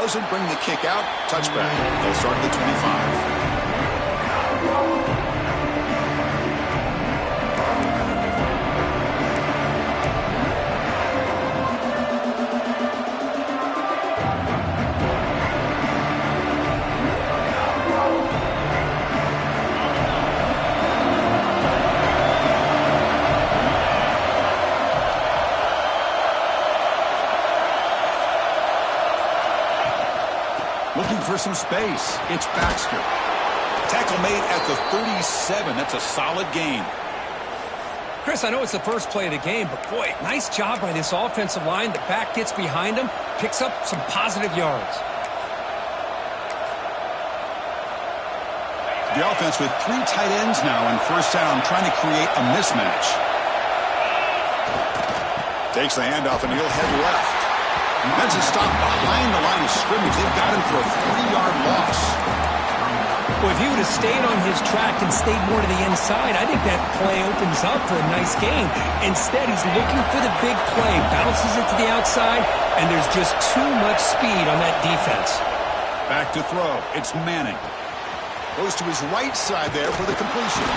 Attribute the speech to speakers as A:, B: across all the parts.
A: doesn't bring the kick out. Touchback. They'll start at the 25. Looking for some space. It's Baxter. Tackle made at the 37. That's a solid gain.
B: Chris, I know it's the first play of the game, but boy, nice job by this offensive line. The back gets behind him, picks up some positive yards.
A: The offense with 3 tight ends now on first down, trying to create a mismatch. Takes the handoff and he'll head left. That's a stop behind the line of scrimmage. They've got him for a 3-yard loss.
B: Well, if he would have stayed on his track and stayed more to the inside, I think that play opens up for a nice gain. Instead, he's looking for the big play, bounces it to the outside, and there's just too much speed on that defense.
A: Back to throw. It's Manning. Goes to his right side there for the completion.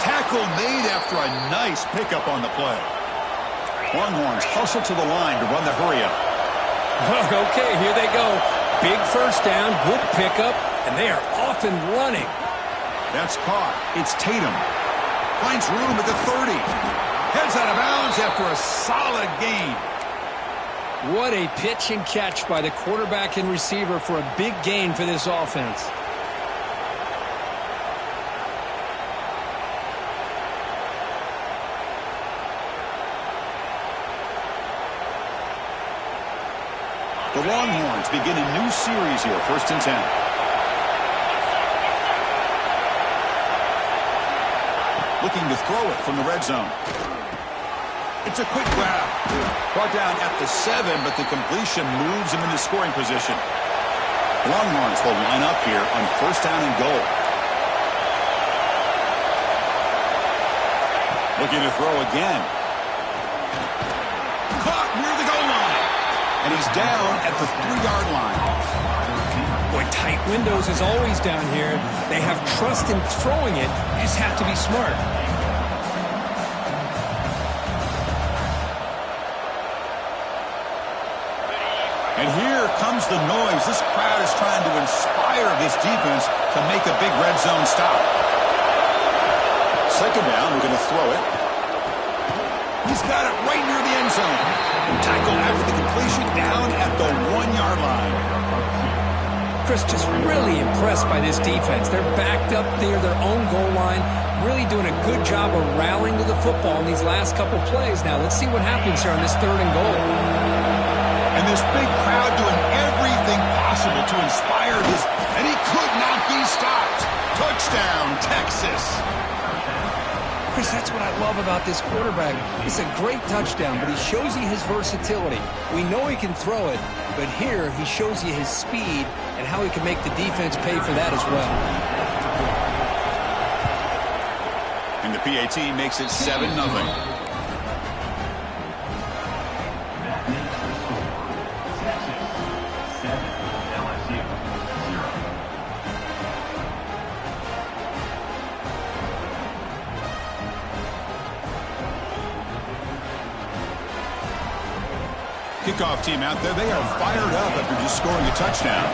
A: Tackle made after a nice pickup on the play. Longhorns hustle to the line to run the hurry-up.
B: Okay, here they go. Big first down, good pickup, and they are off and running.
A: That's caught. It's Tatum. Finds room at the 30. Heads out of bounds after a solid gain.
B: What a pitch and catch by the quarterback and receiver for a big gain for this offense.
A: The Longhorns begin a new series here, 1st and 10. Looking to throw it from the red zone. It's a quick grab. Brought down at the 7, but the completion moves him into scoring position. The Longhorns will line up here on 1st down and goal. Looking to throw again. Caught near the goal line. And he's down at the 3-yard line.
B: Boy, tight windows is always down here. They have trust in throwing it. You just have to be smart.
A: And here comes the noise. This crowd is trying to inspire this defense to make a big red zone stop. 2nd down, we're going to throw it. He's got it right near the end zone. Tackle after the completion down at the 1-yard line.
B: Chris, just really impressed by this defense. They're backed up near their own goal line, really doing a good job of rallying to the football in these last couple plays. Now, let's see what happens here on this 3rd and goal.
A: And this big crowd doing everything possible to inspire this, and he could not be stopped. Touchdown, Texas.
B: Chris, that's what I love about this quarterback. It's a great touchdown, but he shows you his versatility. We know he can throw it, but here he shows you his speed and how he can make the defense pay for that as well.
A: And the PAT makes it 7-0. Kickoff team out there, they are fired up after just scoring a touchdown.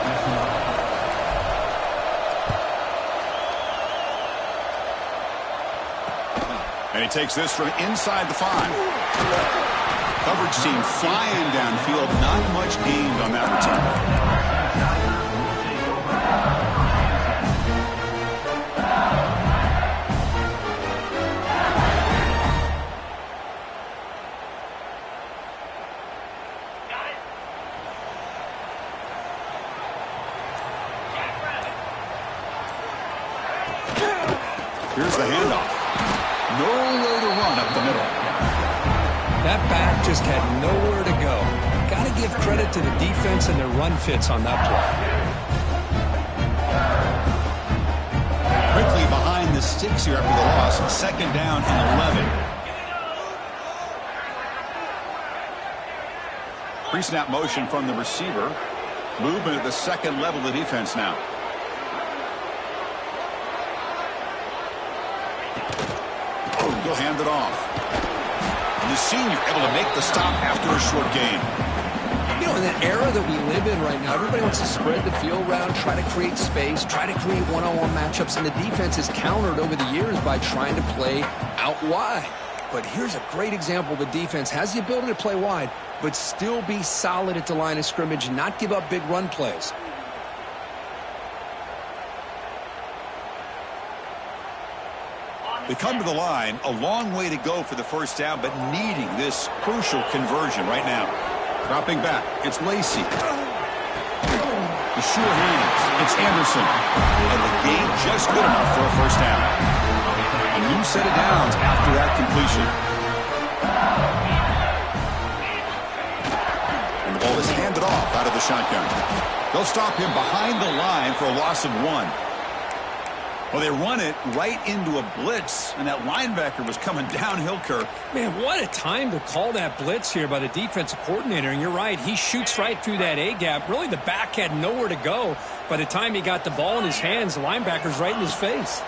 A: And he takes this from inside the 5. Coverage team flying downfield, not much gained on that return. Here's the handoff. Nowhere to run up the middle.
B: That back just had nowhere to go. Got to give credit to the defense and their run fits on that play.
A: Quickly behind the sticks here after the loss. 2nd down and 11. Pre-snap motion from the receiver. Movement at the second level of the defense now. He'll hand it off. And the senior able to make the stop after a short gain.
B: You know, in the era that we live in right now, everybody wants to spread the field around, try to create space, try to create one-on-one matchups, and the defense has countered over the years by trying to play out wide. But here's a great example. The defense has the ability to play wide, but still be solid at the line of scrimmage and not give up big run plays.
A: They come to the line, a long way to go for the first down, but needing this crucial conversion right now. Dropping back, it's Lacey. The sure hands, it's Anderson. And the gain just good enough for a first down. A new set of downs after that completion. And the ball is handed off out of the shotgun. They'll stop him behind the line for a loss of 1. Well, they run it right into a blitz, and that linebacker was coming downhill, Kirk.
B: Man, what a time to call that blitz here by the defensive coordinator. And you're right, he shoots right through that A-gap. Really, the back had nowhere to go. By the time he got the ball in his hands, the linebacker's right in his face.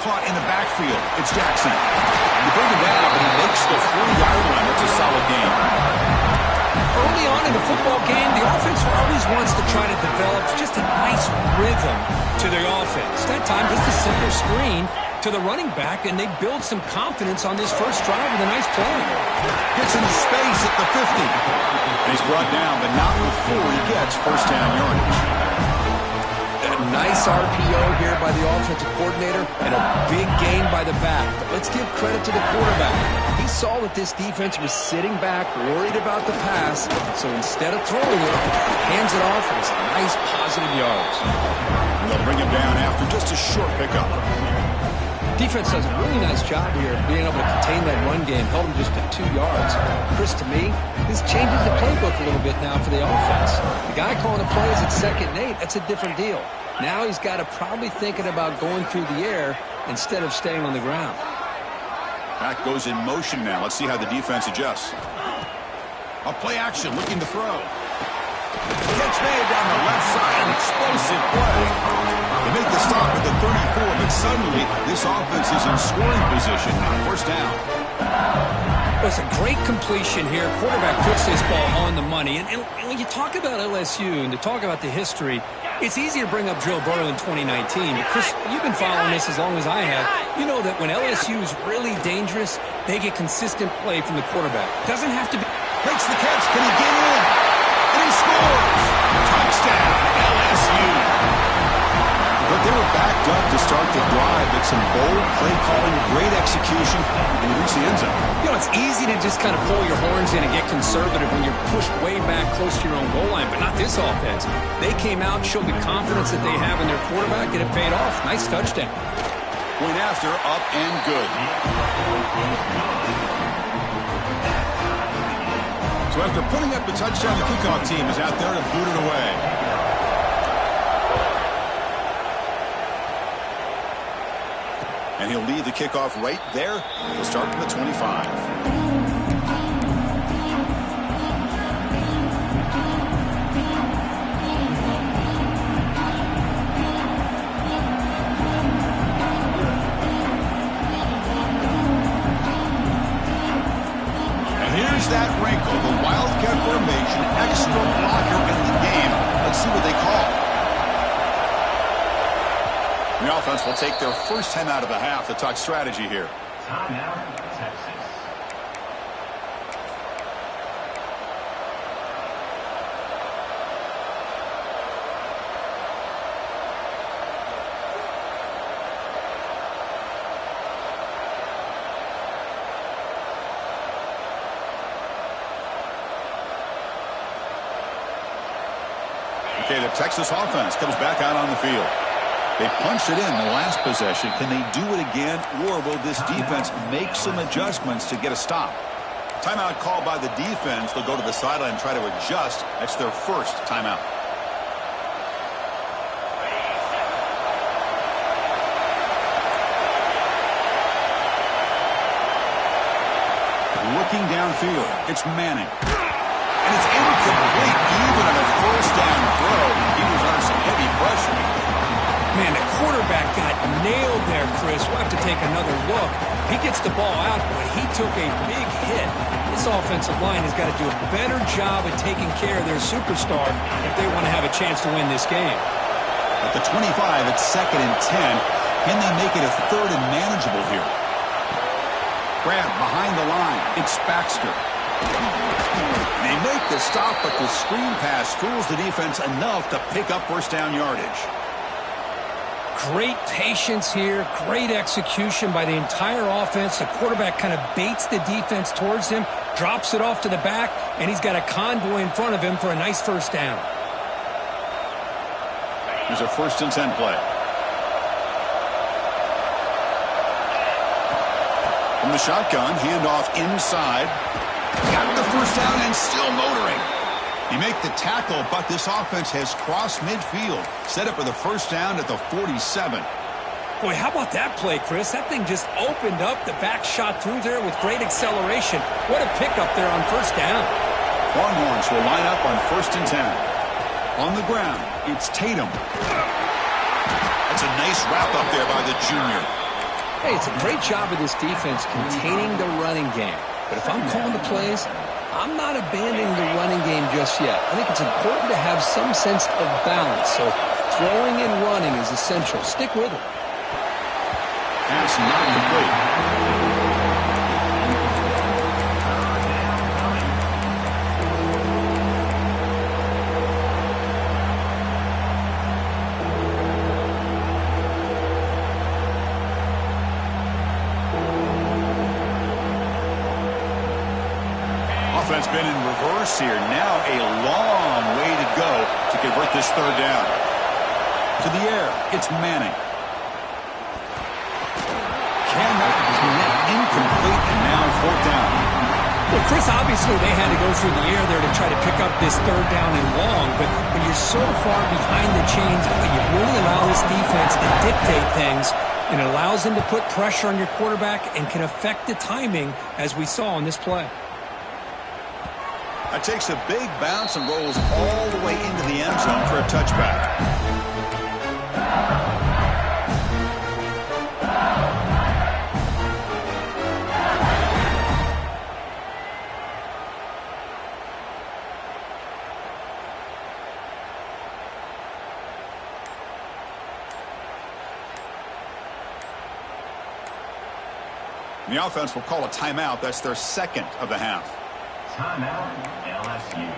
A: Caught in the backfield. It's Jackson. You bring him down, but he makes the 40-yard line. That's a solid game.
B: Early on in the football game, the offense always wants to try to develop just a nice rhythm to their offense. That time, just a simple screen to the running back, and they build some confidence on this first drive with a nice play.
A: Gets into space at the 50. And he's brought down, but not before he gets first down yardage.
B: A nice RPO here by the offensive coordinator and a big gain by the back. But let's give credit to the quarterback. He saw that this defense was sitting back, worried about the pass, so instead of throwing it, hands it off and it's nice positive yards.
A: And they'll bring him down after just a short pickup.
B: Defense does a really nice job here of being able to contain that run game, held him just to 2 yards. Chris, to me, this changes the playbook a little bit now for the offense. The guy calling the plays at 2nd and 8, that's a different deal. Now he's got to probably thinking about going through the air instead of staying on the ground.
A: Back goes in motion now. Let's see how the defense adjusts. A play action, looking to throw. Catch made down the left side, an explosive play. They make the stop at the 34, but suddenly this offense is in scoring position now. First down.
B: Well, it's a great completion here. Quarterback puts this ball on the money. And when you talk about LSU and to talk about the history, it's easy to bring up Joe Burrow in 2019. But Chris, you've been following this as long as I have. You know that when LSU is really dangerous, they get consistent play from the quarterback. Doesn't have to be.
A: Makes the catch. Can he get in? And he scores. Touchdown, LSU. But they were backed up to start the drive, but some bold play calling, great execution, and he reached the end zone.
B: You know, it's easy to just kind of pull your horns in and get conservative when you're pushed way back close to your own goal line, but not this offense. They came out, showed the confidence that they have in their quarterback, and it paid off. Nice touchdown.
A: Point after, up and good. So after putting up the touchdown, the kickoff team is out there to boot it away. And he'll lead the kickoff right there. He'll start from the 25. And here's that wrinkle, the Wildcat formation, extra blocker in the game. Let's see what they call. The offense will take their first time out of the half to talk strategy here.
C: Timeout, Texas.
A: Okay, the Texas offense comes back out on the field. They punched it in the last possession. Can they do it again, or will this defense make some adjustments to get a stop? Timeout called by the defense. They'll go to the sideline and try to adjust. That's their first timeout. Looking downfield, it's Manning. And it's incomplete. Even on a first down throw, he was under some heavy pressure.
B: Man, the quarterback got nailed there, Chris. We'll have to take another look. He gets the ball out, but he took a big hit. This offensive line has got to do a better job of taking care of their superstar if they want to have a chance to win this game.
A: At the 25, it's 2nd and 10. Can they make it a 3rd and manageable here? Grab behind the line. It's Baxter. They make the stop, but the screen pass fools the defense enough to pick up first down yardage.
B: Great patience here, great execution by the entire offense. The quarterback kind of baits the defense towards him, drops it off to the back, and he's got a convoy in front of him for a nice first down.
A: Here's a 1st and 10 play. From the shotgun, handoff inside. Got the first down and still motoring. He make the tackle, but this offense has crossed midfield. Set up for the first down at the 47.
B: Boy, how about that play, Chris? That thing just opened up. The back shot through there with great acceleration. What a pickup there on first down.
A: Longhorns will line up on 1st and 10. On the ground, it's Tatum. That's a nice wrap up there by the junior.
B: Hey, it's a great job of this defense containing the running game. But if I'm calling the plays, I'm not abandoning the running game just yet. I think it's important to have some sense of balance. So throwing and running is essential. Stick with it.
A: Pass not complete. Offense been in reverse here. Now a long way to go to convert this 3rd down. To the air, it's Manning. Cannot connect, incomplete, and now 4th down.
B: Well, Chris, obviously they had to go through the air there to try to pick up this 3rd down and long, but when you're so far behind the chains, you really allow this defense to dictate things, and it allows them to put pressure on your quarterback and can affect the timing, as we saw on this play.
A: It takes a big bounce and rolls all the way into the end zone for a touchback. The offense will call a timeout. That's their 2nd of the half.
C: Timeout, LSU.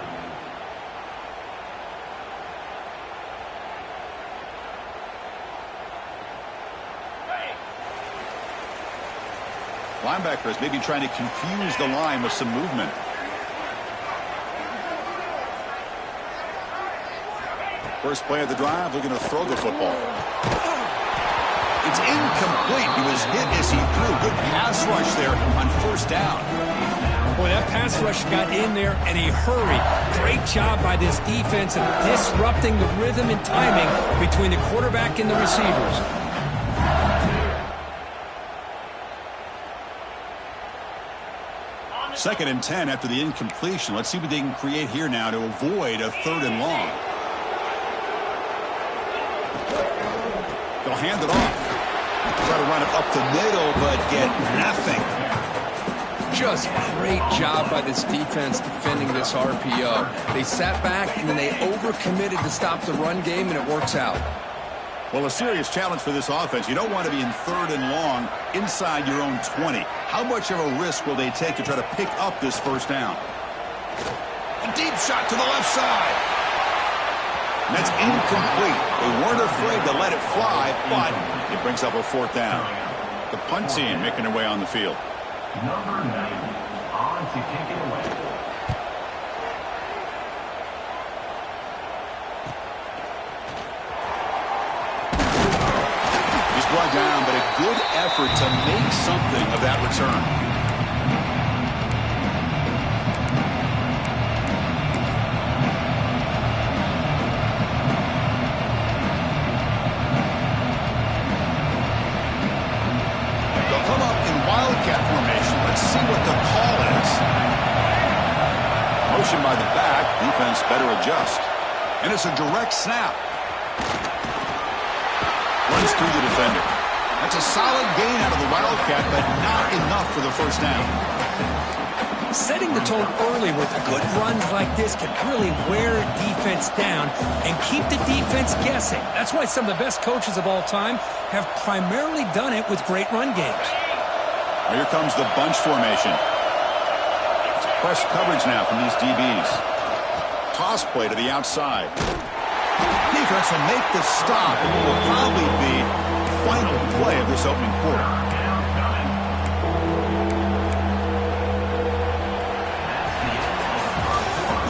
A: Linebackers maybe trying to confuse the line with some movement. First play of the drive, looking to throw the football. It's incomplete. He was hit as he threw. Good pass rush there on 1st down.
B: Boy, that pass rush got in there in a hurry. Great job by this defense of disrupting the rhythm and timing between the quarterback and the receivers.
A: Second and 10 after the incompletion. Let's see what they can create here now to avoid a 3rd and long. They'll hand it off. Try to run it up the middle, but get nothing.
B: Just great job by this defense defending this RPO. They sat back and then they overcommitted to stop the run game, and it works out.
A: Well, a serious challenge for this offense. You don't want to be in 3rd and long inside your own 20. How much of a risk will they take to try to pick up this first down? A deep shot to the left side. And that's incomplete. They weren't afraid to let it fly, but it brings up a 4th down. The punt team making their way on the field.
C: Number 90, on to kick it away.
A: He's brought down, but a good effort to make something of that return. They'll come up in wildcat formation. Let's see what the call is. Motion by the back. defense better adjust. And it's a direct snap. Runs through the defender. That's a solid gain out of the Wildcat, but not enough for the first down.
B: Setting the tone early with good runs like this can really wear defense down and keep the defense guessing. That's why some of the best coaches of all time have primarily done it with great run games.
A: Well, here comes the bunch formation. It's press coverage now from these DBs. Toss play to the outside. Defense will make the stop, and it will probably be the final play of this opening quarter.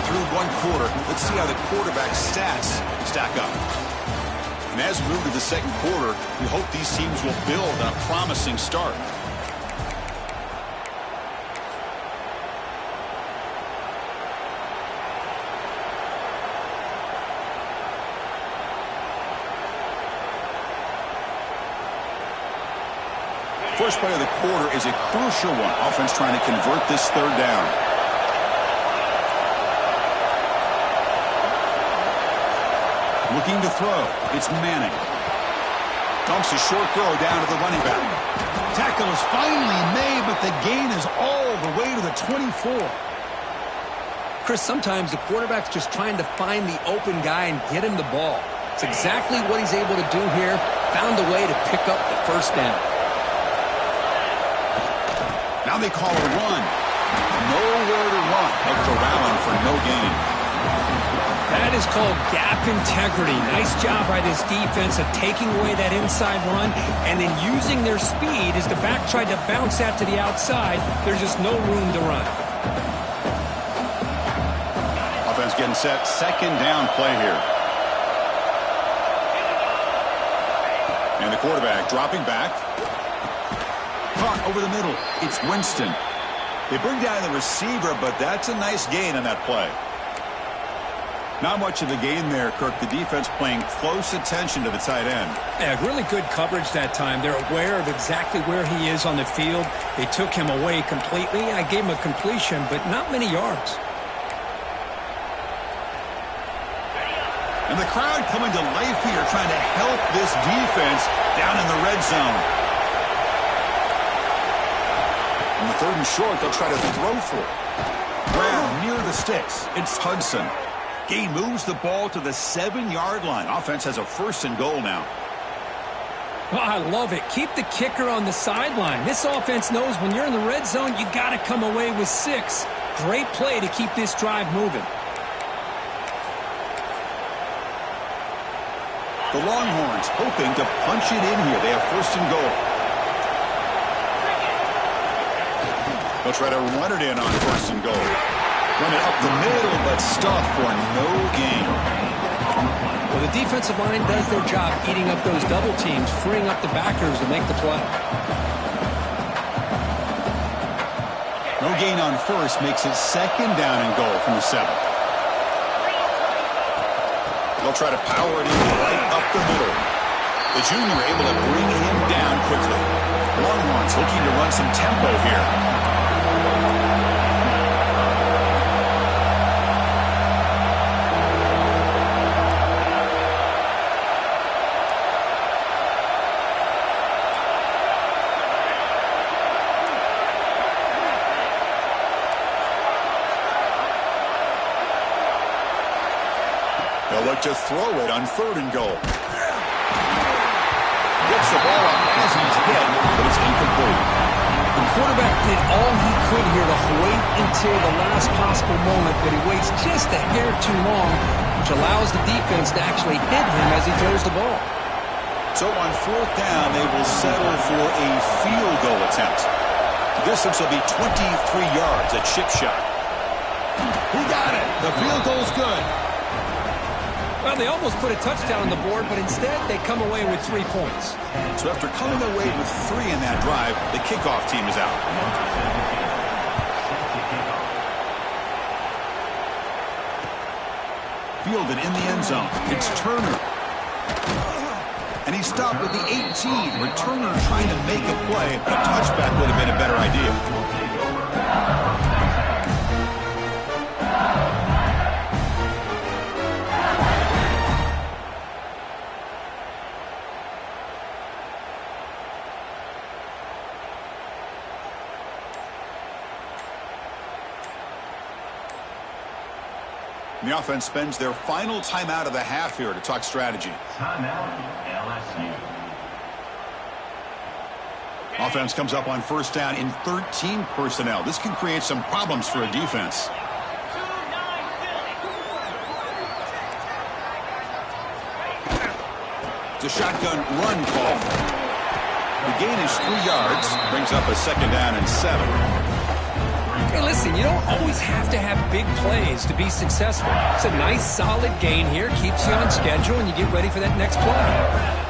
A: Through one quarter, let's see how the quarterback's stats stack up. And as we move to the second quarter, we hope these teams will build on a promising start. First play of the quarter is a crucial one. Offense trying to convert this third down. Looking to throw. It's Manning. Dumps a short throw down to the running back. Tackle is finally made, but the gain is all the way to the 24.
B: Chris, sometimes the quarterback's just trying to find the open guy and get him the ball. It's exactly what he's able to do here. Found a way to pick up the first down.
A: Now they call a run. Nowhere to run. A corralling for no gain.
B: That is called gap integrity. Nice job by this defense of taking away that inside run and then using their speed as the back tried to bounce that to the outside. There's just no room to run.
A: Offense getting set. Second down play here. And the quarterback dropping back. Caught over the middle. It's Winston. They bring down the receiver, but that's a nice gain on that play. Not much of a gain there, Kirk. The defense paying close attention to the tight end.
B: Yeah, really good coverage that time. They're aware of exactly where he is on the field. They took him away completely. I gave him a completion, but not many yards.
A: And the crowd coming to life here, trying to help this defense down in the red zone. On the third and short, they'll try to throw for it. Grab near the sticks. It's Hudson. Gain moves the ball to the 7-yard line. Offense has a first and goal now.
B: Oh, I love it. Keep the kicker on the sideline. This offense knows when you're in the red zone, you got to come away with 6. Great play to keep this drive moving.
A: The Longhorns hoping to punch it in here. They have first and goal. They'll try to run it in on first and goal. Run it up the middle, but stuff for no gain.
B: Well, the defensive line does their job eating up those double teams, freeing up the backers to make the play.
A: No gain on first makes it second down and goal from the 7. They'll try to power it in right up the middle. The junior able to bring him down quickly. Longhorns looking to run some tempo here. They'll look to throw it on third and goal. Gets the ball up as he's hit, but it's incomplete.
B: The quarterback did all he could here to wait until the last possible moment, but he waits just a hair too long, which allows the defense to actually hit him as he throws the ball.
A: So on fourth down, they will settle for a field goal attempt. The distance will be 23 yards, a chip shot. He got it. The field goal's good.
B: Well, they almost put a touchdown on the board, but instead they come away with 3 points.
A: So after coming away with 3 in that drive, the kickoff team is out. Fielded in the end zone. It's Turner. And he stopped with the 18. Returner trying to make a play, but a touchback would have been a better idea. The offense spends their final timeout of the half here to talk strategy.
C: Timeout, LSU.
A: Offense comes up on first down in 13 personnel. This can create some problems for a defense. It's a shotgun run call. The gain is 3 yards, brings up a second down and 7.
B: Hey, listen, you don't always have to have big plays to be successful. It's a nice, solid gain here. Keeps you on schedule, and you get ready for that next play.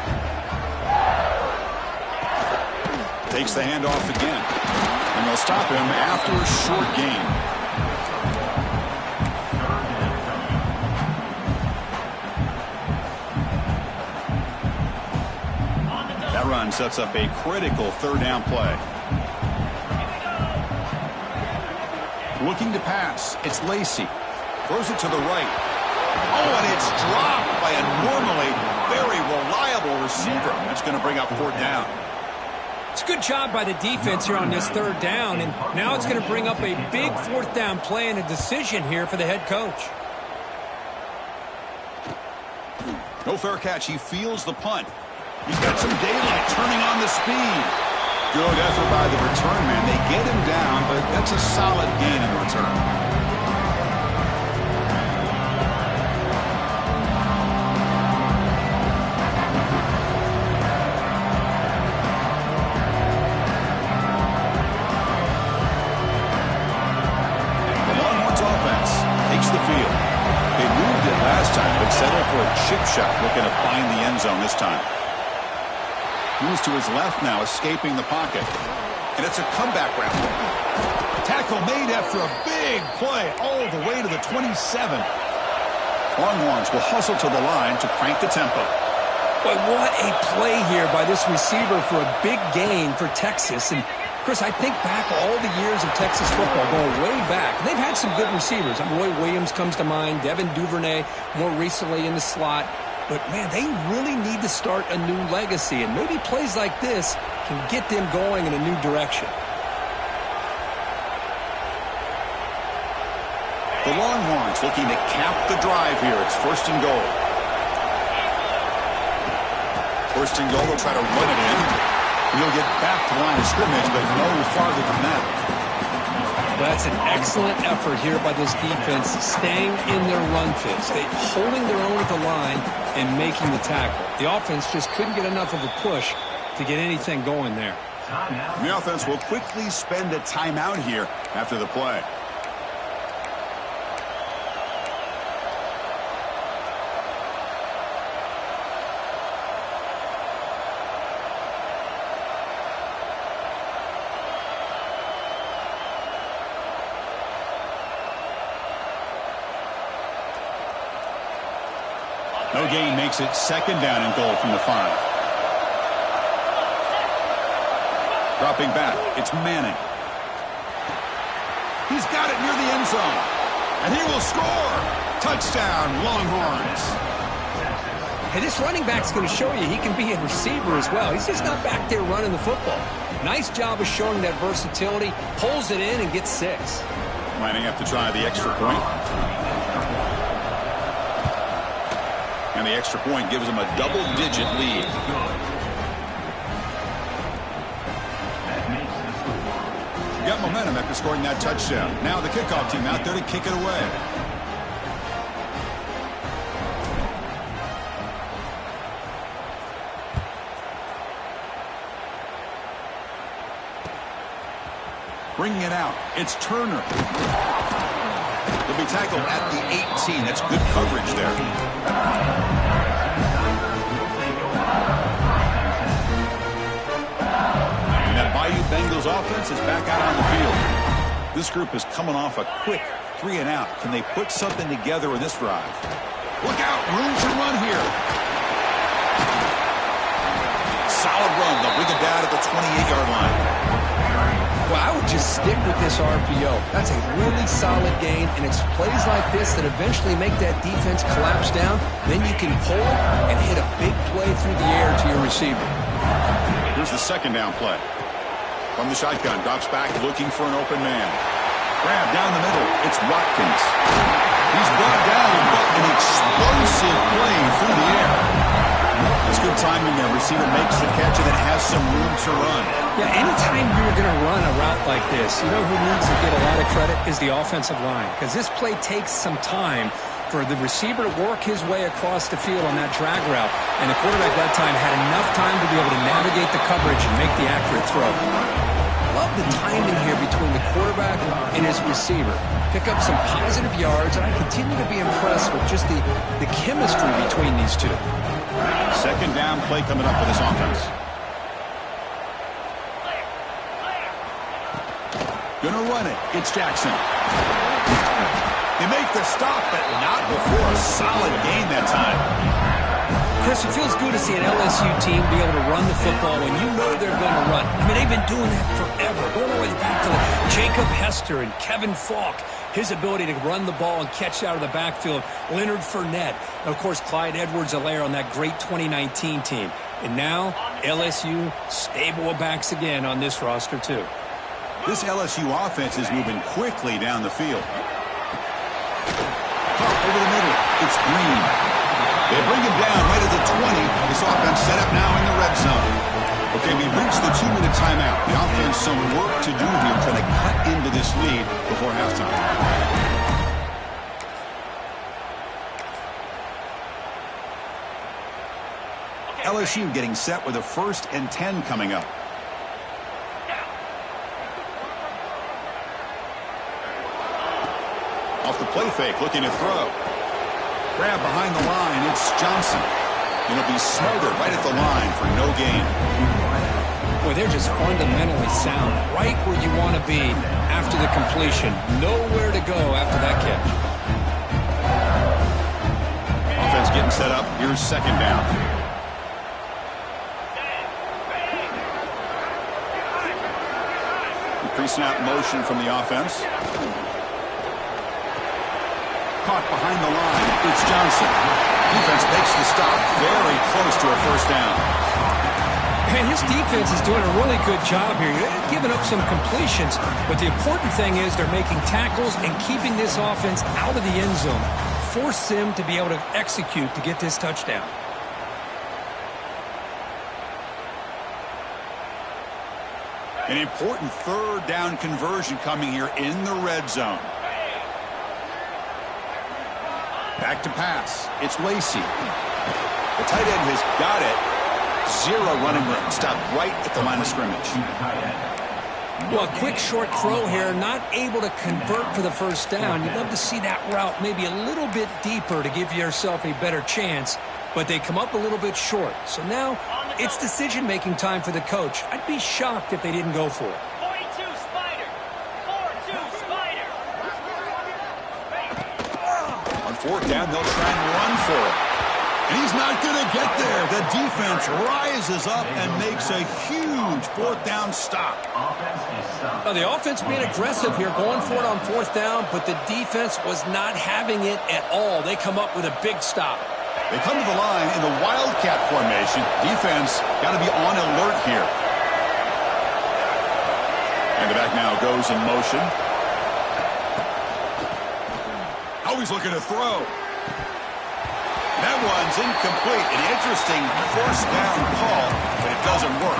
A: Takes the handoff again. And they'll stop him after a short gain. That run sets up a critical third down play. Looking to pass. It's Lacey. Throws it to the right. Oh, and it's dropped by a normally very reliable receiver. That's going to bring up fourth down.
B: It's a good job by the defense here on this third down, and now it's going to bring up a big fourth down play and a decision here for the head coach.
A: No fair catch. He feels the punt. He's got some daylight turning on the speed. Good effort by the return man. They get him down, but that's a solid gain in the return. Settle for a chip shot, looking to find the end zone this time. Moves to his left now, escaping the pocket. And it's a comeback route. Tackle made after a big play all the way to the 27. Longhorns will hustle to the line to crank the tempo.
B: But what a play here by this receiver for a big gain for Texas. And Chris, I think back all the years of Texas football, going way back. They've had some good receivers. Roy Williams comes to mind, Devin Duvernay more recently in the slot. But, man, they really need to start a new legacy. And maybe plays like this can get them going in a new direction.
A: The Longhorns looking to cap the drive here. It's first and goal. First and goal, they'll try to run it in. He'll get back to the line of scrimmage, but no farther than that.
B: That's an excellent effort here by this defense, staying in their run fits. They're holding their own at the line and making the tackle. The offense just couldn't get enough of a push to get anything going there.
A: And the offense will quickly spend a timeout here after the play. No gain makes it second down and goal from the 5. Dropping back, it's Manning. He's got it near the end zone. And he will score. Touchdown, Longhorns.
B: Hey, this running back's going to show you he can be a receiver as well. He's just not back there running the football. Nice job of showing that versatility. Pulls it in and gets 6.
A: Lining up to try the extra point. And the extra point gives them a double-digit lead. Got momentum after scoring that touchdown. Now the kickoff team out there to kick it away. Bringing it out, it's Turner. He'll be tackled at the 18. That's good coverage there. And that Bayou Bengals offense is back out on the field. This group is coming off a quick 3 and out. Can they put something together in this drive? Look out, room to run here. Solid run. They'll bring it down at the 28-yard line.
B: Well, I would just stick with this RPO. That's a really solid gain, and it's plays like this that eventually make that defense collapse down. Then you can pull and hit a big play through the air to your receiver.
A: Here's the second down play. From the shotgun, drops back looking for an open man. Grab down the middle. It's Watkins. He's brought down, but an explosive play through the air. It's good timing there. Receiver makes the catch and then has some room to run.
B: Yeah, anytime you're going to run a route like this, you know who needs to get a lot of credit is the offensive line, because this play takes some time for the receiver to work his way across the field on that drag route, and the quarterback that time had enough time to be able to navigate the coverage and make the accurate throw. Love the timing here between the quarterback and his receiver. Pick up some positive yards, and I continue to be impressed with just the chemistry between these two.
A: Second down play coming up for this offense. Gonna run it. It's Jackson. They make the stop, but not before a solid gain that time.
B: Chris, it feels good to see an LSU team be able to run the football when you know they're going to run. I mean, they've been doing that forever, going all the way back to Jacob Hester and Kevin Falk. His ability to run the ball and catch out of the backfield. Leonard Fournette. And, of course, Clyde Edwards-Helaire on that great 2019 team. And now, LSU stable of backs again on this roster, too.
A: This LSU offense is moving quickly down the field. Over the middle, it's Green. They bring him down right at the 20. This offense set up now in the red zone. Okay, we reached the 2-minute timeout. The offense some work to do here trying to cut into this lead before halftime. LSU getting set with a 1st and 10 coming up. Off the play fake, looking to throw. Grab behind the line, it's Johnson. It'll be smothered right at the line for no gain.
B: Boy, they're just fundamentally sound, right where you want to be after the completion. Nowhere to go after that catch.
A: Offense getting set up. Here's second down. Pre-snap motion from the offense. Caught behind the line. It's Johnson. Defense makes the stop very close to a 1st down.
B: Man, his defense is doing a really good job here. They're giving up some completions, but the important thing is they're making tackles and keeping this offense out of the end zone. Force them to be able to execute to get this touchdown.
A: An important 3rd down conversion coming here in the red zone. Back to pass. It's Lacey. The tight end has got it. 0 running room. Stopped right at the line of scrimmage.
B: Well, a quick short throw here. Not able to convert for the 1st down. You'd love to see that route maybe a little bit deeper to give yourself a better chance. But they come up a little bit short. So now it's decision-making time for the coach. I'd be shocked if they didn't go for it.
D: 42 Spider. 4-2 Spider.
A: On 4th down, they'll try and run for it. And he's not going to get there. The defense rises up and makes a huge 4th down stop.
B: Now, the offense being aggressive here, going for it on 4th down, but the defense was not having it at all. They come up with a big stop.
A: They come to the line in the Wildcat formation. Defense got to be on alert here. And the back now goes in motion. Always looking to throw. That one's incomplete. An interesting 1st down call, but it doesn't work.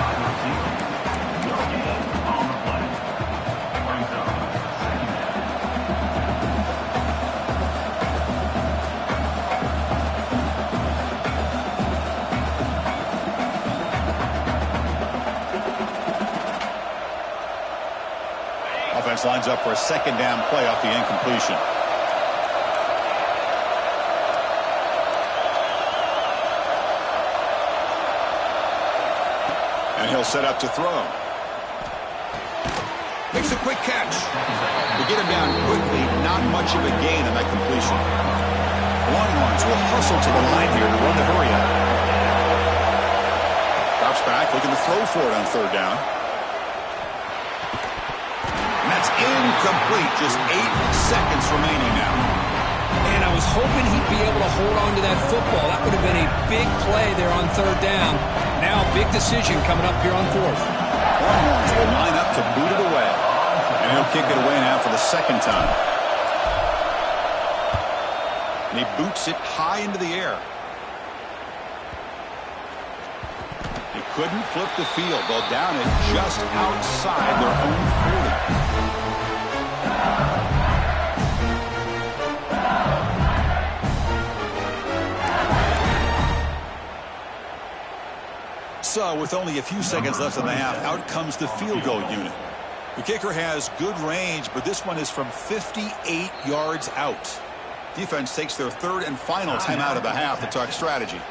A: Offense lines up for a 2nd down play off the incompletion. And he'll set up to throw. Makes a quick catch. To get him down quickly, not much of a gain on that completion. Longhorns will hustle to the line here to run the hurry up. Drops back, looking to throw for it on 3rd down. And that's incomplete. Just 8 seconds remaining now.
B: And I was hoping he'd be able to hold on to that football. That would have been a big play there on 3rd down. Now, big decision coming up here on 4th.
A: Longhorns will line up to boot it away. And he'll kick it away now for the 2nd time. And he boots it high into the air. He couldn't flip the field. They'll down it just outside their own 40. So with only a few seconds left in the half, out comes the field goal unit. The kicker has good range, but this one is from 58 yards out. Defense takes their third and final timeout of the half to talk strategy.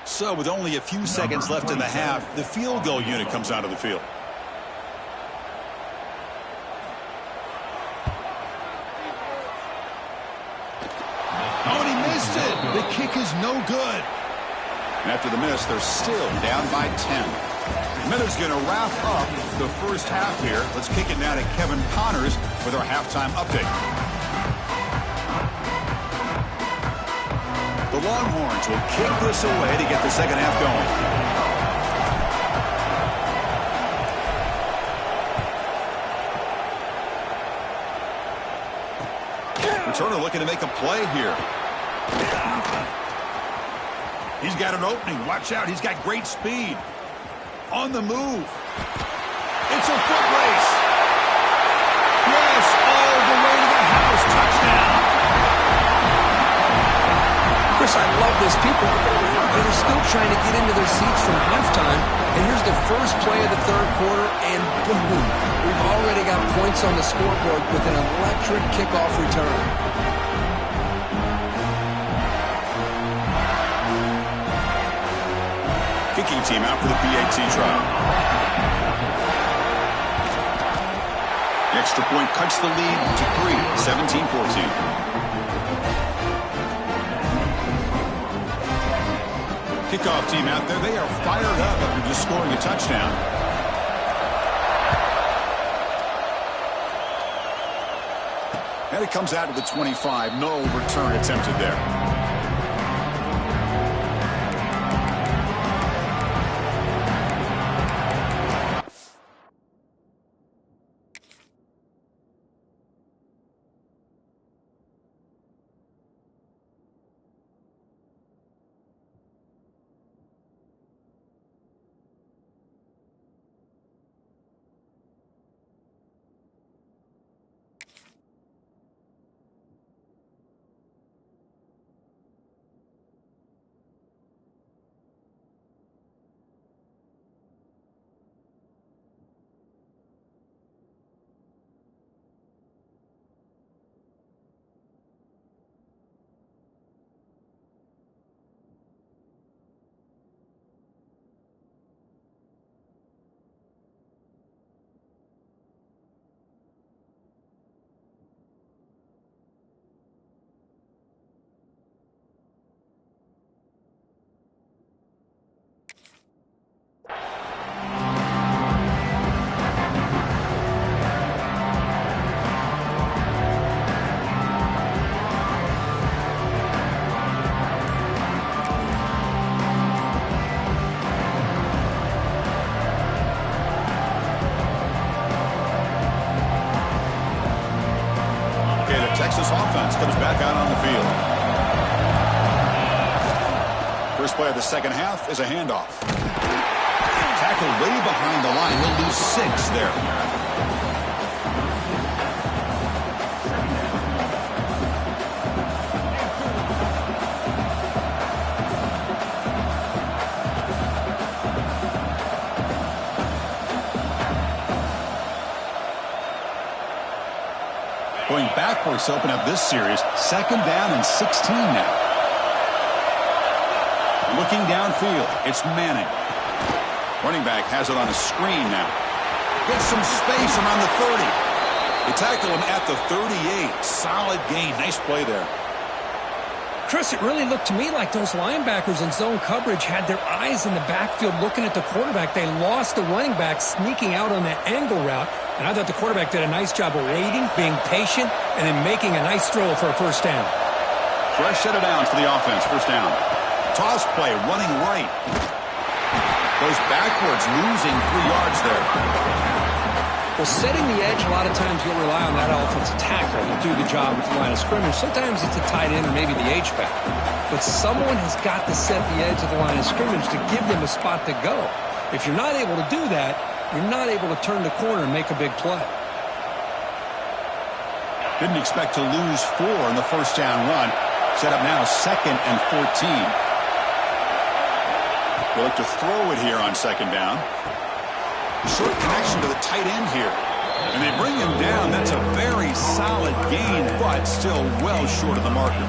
A: So with only a few seconds left in the half, the field goal unit comes onto the field. Oh, and he missed it. The kick is no good. And after the miss, they're still down by 10. Miller's going to wrap up the first half here. Let's kick it now to Kevin Connors with our halftime update. The Longhorns will kick this away to get the second half going. Returner looking to make a play here. He's got an opening. Watch out. He's got great speed. On the move. It's a foot race. Yes, all the way to the house. Touchdown.
B: Chris, I love this. People are still trying to get into their seats from halftime, and here's the first play of the third quarter, and boom, we've already got points on the scoreboard with an electric kickoff return.
A: Kicking team out for the PAT trial. The extra point cuts the lead to 3, 17-14. Kickoff team out there. They are fired up after just scoring a touchdown. And it comes out to the 25. No return attempted there. Texas offense comes back out on the field. First play of the second half is a handoff. Tackle way behind the line. He'll lose 6 there. Going backwards to open up this series. Second down and 16 now. Looking downfield, it's Manning. Running back has it on a screen now. Gets some space around the 30. They tackle him at the 38. Solid gain. Nice play there.
B: Chris, it really looked to me like those linebackers in zone coverage had their eyes in the backfield looking at the quarterback. They lost the running back sneaking out on that angle route, and I thought the quarterback did a nice job of waiting, being patient, and then making a nice throw for a first down.
A: Fresh set of downs for the offense. First down. Toss play, running right. Goes backwards, losing 3 yards there.
B: Well, setting the edge, a lot of times you'll rely on that offensive tackle to do the job with the line of scrimmage. Sometimes it's a tight end or maybe the H-back. But someone has got to set the edge of the line of scrimmage to give them a spot to go. If you're not able to do that, you're not able to turn the corner and make a big play.
A: Didn't expect to lose 4 in the first down run. Set up now 2nd and 14. They look to throw it here on 2nd down. Short connection to the tight end here. And they bring him down. That's a very solid gain, but still well short of the marker.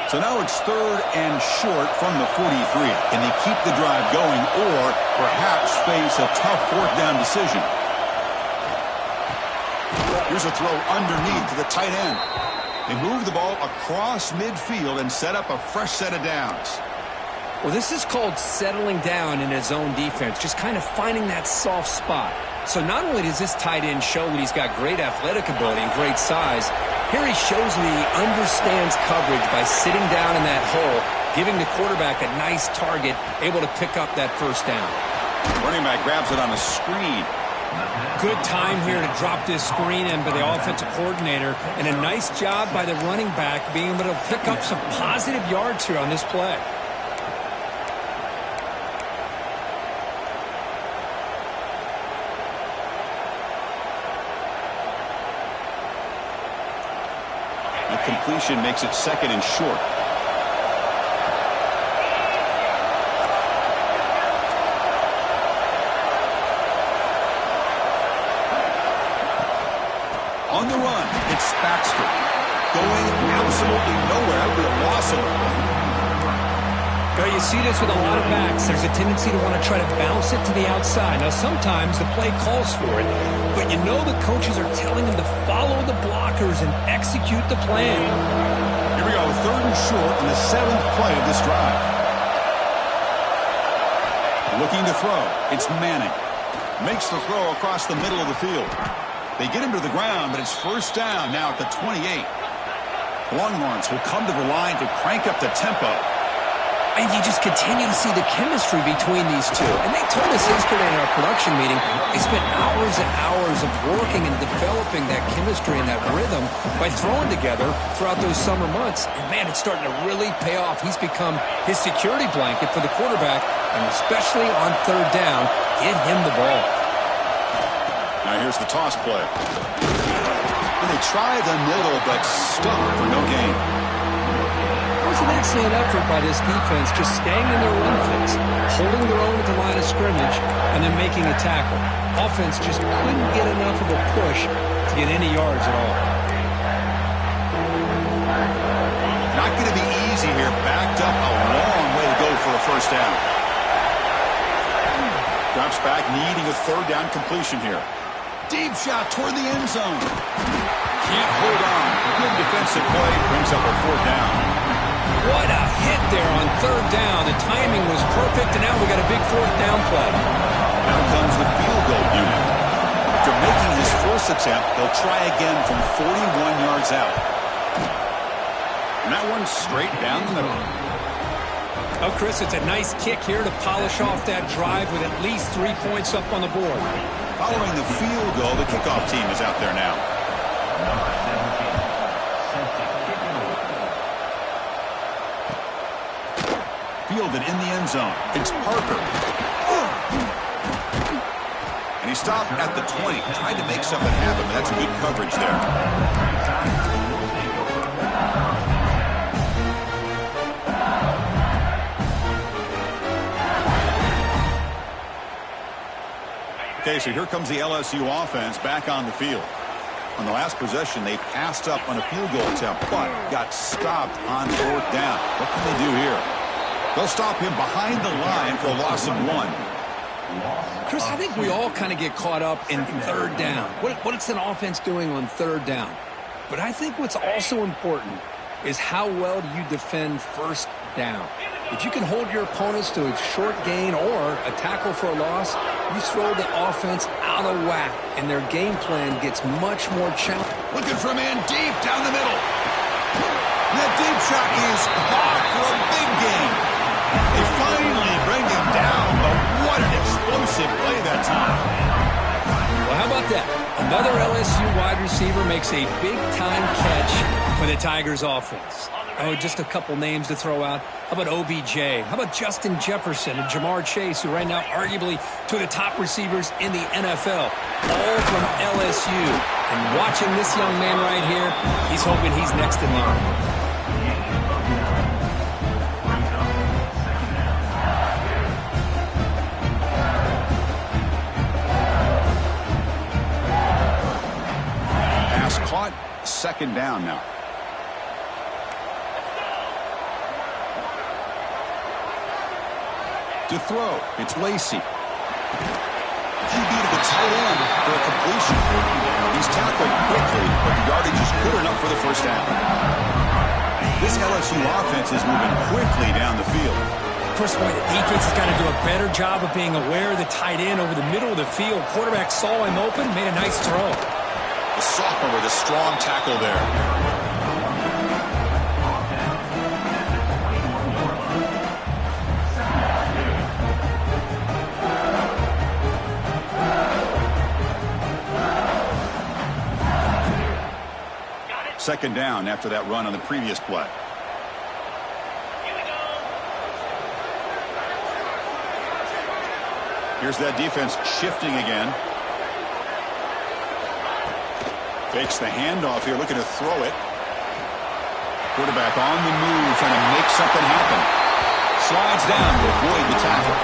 A: So now it's 3rd and short from the 43. Can they keep the drive going or perhaps face a tough 4th down decision? Here's a throw underneath to the tight end. They move the ball across midfield and set up a fresh set of downs.
B: Well, this is called settling down in his own defense, just kind of finding that soft spot. So not only does this tight end show that he's got great athletic ability and great size, here he shows that he understands coverage by sitting down in that hole, giving the quarterback a nice target, able to pick up that first down.
A: Running back grabs it on a screen.
B: Good time here to drop this screen in by the offensive coordinator, and a nice job by the running back being able to pick up some positive yards here on this play.
A: Completion makes it 2nd and short. On the run, it's Baxter. Going absolutely nowhere. That would be a loss of it.
B: Well, you see this with a lot of backs. There's a tendency to want to try to bounce it to the outside. Now, sometimes the play calls for it, but you know the coaches are telling them to follow the blockers and execute the plan.
A: Here we go, 3rd and short in the 7th play of this drive. Looking to throw. It's Manning. Makes the throw across the middle of the field. They get him to the ground, but it's first down now at the 28. Longhorns will come to the line to crank up the tempo.
B: And you just continue to see the chemistry between these two. And they told us yesterday in our production meeting, they spent hours and hours of working and developing that chemistry and that rhythm by throwing together throughout those summer months. And, man, it's starting to really pay off. He's become his security blanket for the quarterback, and especially on 3rd down, get him the ball.
A: Now here's the toss play. And they try the middle, but stuck for no gain.
B: It was an excellent effort by this defense, just staying in their run fix, holding their own at the line of scrimmage, and then making a tackle. Offense just couldn't get enough of a push to get any yards at all.
A: Not going to be easy here. Backed up a long way to go for a first down. Drops back, needing a 3rd down completion here. Deep shot toward the end zone. Can't hold on. Good defensive play. Brings up a 4th down.
B: What a hit there on 3rd down. The timing was perfect, and now we got a big 4th down play.
A: Now comes the field goal unit. After making his first attempt, they'll try again from 41 yards out. And that one's straight down the middle.
B: Oh, Chris, it's a nice kick here to polish off that drive with at least 3 points up on the board.
A: Following the field goal, the kickoff team is out there now.
C: Number 17, set to kick it away.
A: Fielded in the end zone. It's Parker. And he stopped at the 20. Tried to make something happen, but that's good coverage there. Okay, so here comes the LSU offense back on the field. On the last possession, they passed up on a field goal attempt, but got stopped on 4th down. What can they do here? They'll stop him behind the line for a loss of 1.
B: Chris, I think we all kind of get caught up in 3rd down. What's an offense doing on 3rd down? But I think what's also important is how well do you defend 1st down. If you can hold your opponents to a short gain or a tackle for a loss, you throw the offense out of whack, and their game plan gets much more challenging.
A: Looking for a man deep down the middle. That deep shot is caught for a big gain. They finally bring him down, but what an explosive play that time.
B: Well, how about that? Another LSU wide receiver makes a big-time catch for the Tigers offense. Oh, just a couple names to throw out. How about OBJ? How about Justin Jefferson and Jamar Chase, who right now arguably two of the top receivers in the NFL, all from LSU. And watching this young man right here, he's hoping he's next in line.
A: Caught, 2nd down now. To throw, it's Lacey. He beat the tight end for a completion. He's tackled quickly, but the yardage is good enough for the 1st down. This LSU offense is moving quickly down the field.
B: First of all, the defense has got to do a better job of being aware of the tight end over the middle of the field. Quarterback saw him open, made a nice throw.
A: The sophomore with a strong tackle there. Second down after that run on the previous play. Here's that defense shifting again. Fakes the handoff here, looking to throw it. Quarterback on the move, trying to make something happen. Slides down to avoid the tackle.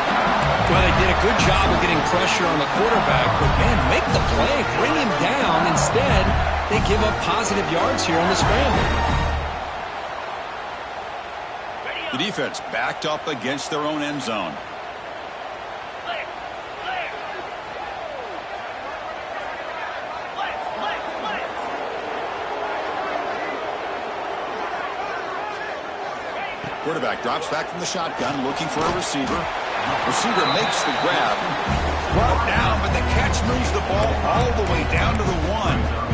B: Well, they did a good job of getting pressure on the quarterback, but, man, make the play, bring him down. Instead, they give up positive yards here on the scramble.
A: The defense backed up against their own end zone. Quarterback drops back from the shotgun, looking for a receiver. Receiver makes the grab. Brought down, but the catch moves the ball all the way down to the 1.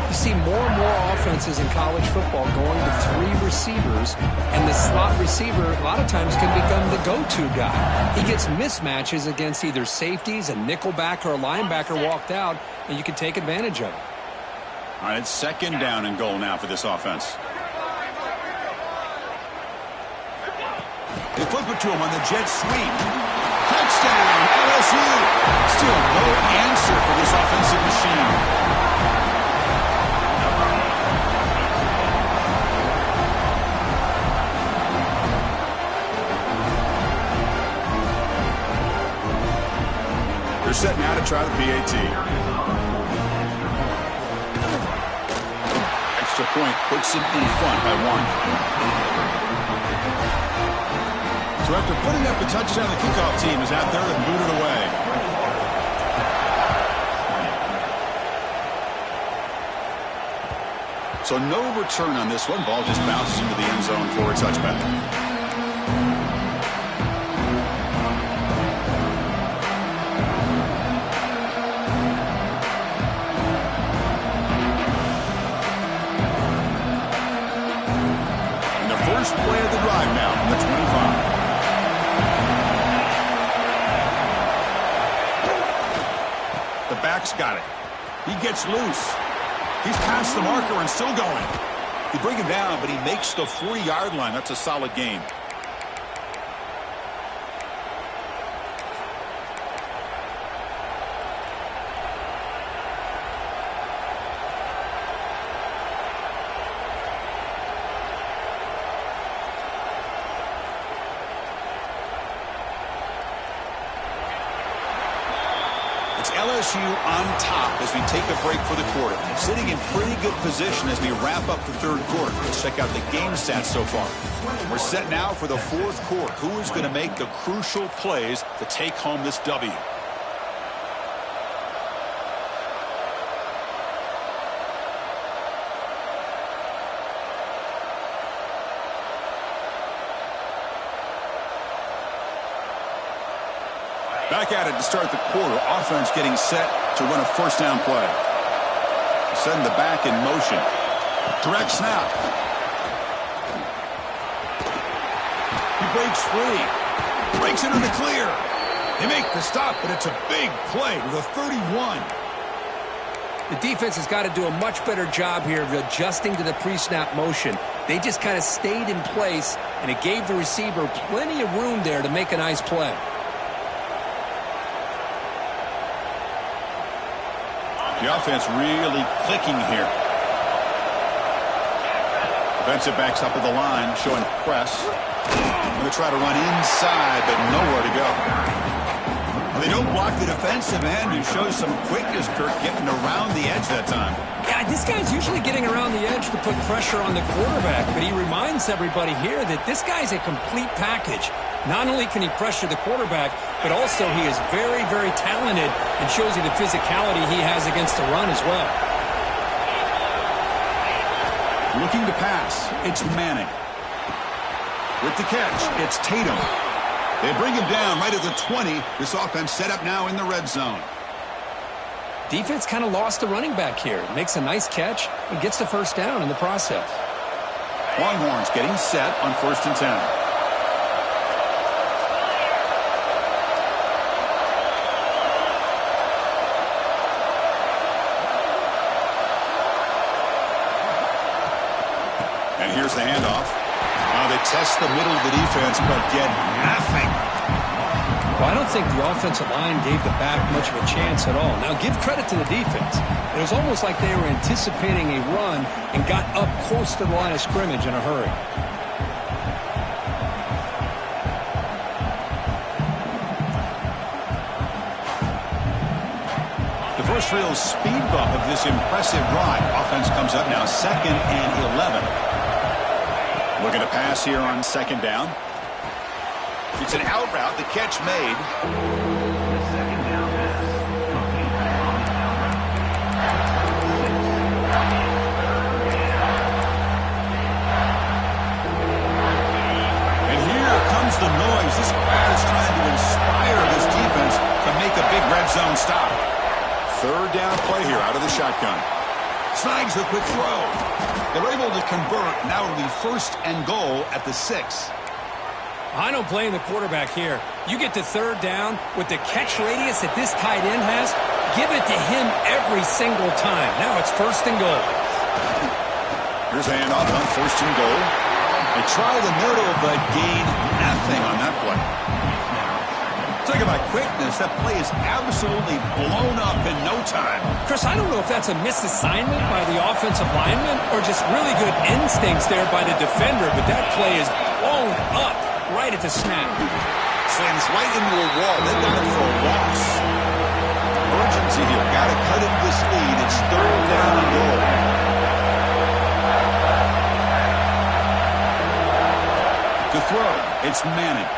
B: You see more and more offenses in college football going to 3 receivers, and the slot receiver a lot of times can become the go-to guy. He gets mismatches against either safeties, a nickelback, or a linebacker walked out, and you can take advantage of it.
A: All right, it's 2nd down and goal now for this offense. They flip it to him on the jet sweep. Touchdown, LSU. Still no answer for this offensive machine. They're set now to try the PAT. Extra point puts them in front by 1. So after putting up a touchdown, the kickoff team is out there and booted away. So no return on this one. Ball just bounces into the end zone for a touchback. And the first play of the drive now from the 25. Back's got it. He gets loose. He's past the marker and still going. You bring him down, but he makes the 40-yard line. That's a solid gain. It's LSU on top as we take a break for the quarter. Sitting in pretty good position as we wrap up the third quarter. Let's check out the game stats so far. We're set now for the fourth quarter. Who is going to make the crucial plays to take home this W? Back at it to start the quarter. Offense getting set to run a first down play. Send the back in motion. Direct snap. He breaks free. Breaks into the clear. They make the stop, but it's a big play to the 31.
B: The defense has got to do a much better job here of adjusting to the pre-snap motion. They just kind of stayed in place, and it gave the receiver plenty of room there to make a nice play.
A: The offense really clicking here. Defensive backs up at the line, showing press. Going to try to run inside, but nowhere to go. They don't block the defensive end, who shows some quickness, Kirk, getting around the edge that time.
B: Yeah, this guy's usually getting around the edge to put pressure on the quarterback, but he reminds everybody here that this guy's a complete package. Not only can he pressure the quarterback, but also he is very, very talented and shows you the physicality he has against the run as well.
A: Looking to pass, it's Manning. With the catch, it's Tatum. They bring him down right at the 20. This offense set up now in the red zone.
B: Defense kind of lost the running back here. Makes a nice catch and gets the first down in the process.
A: Longhorns getting set on 1st and 10. And here's the handoff. They test the middle of the defense, but get nothing.
B: Well, I don't think the offensive line gave the back much of a chance at all. Now, give credit to the defense. It was almost like they were anticipating a run and got up close to the line of scrimmage in a hurry.
A: The first real speed bump of this impressive drive. Offense comes up now 2nd and 11. Looking to pass here on 2nd down. It's an out route. The catch made.
C: The second down pass. Complete on the out route.
A: And here comes the noise. This crowd is trying to inspire this defense to make a big red zone stop. 3rd down play here out of the shotgun. Snags the quick throw. They're able to convert. Now it'll be 1st and goal at the 6.
B: I don't blame the quarterback here. You get to 3rd down with the catch radius that this tight end has, give it to him every single time. Now it's 1st and goal.
A: Here's a handoff on 1st and goal. They try the middle, but gain nothing on that play. Talk about quickness. That play is absolutely blown up in no time.
B: Chris, I don't know if that's a misassignment by the offensive lineman or just really good instincts there by the defender, but that play is blown up right at the snap.
A: Slams right into a wall. Then they're looking for a loss. Urgency here. Got to cut into this lead. It's 3rd down and goal. To throw, it's Manning.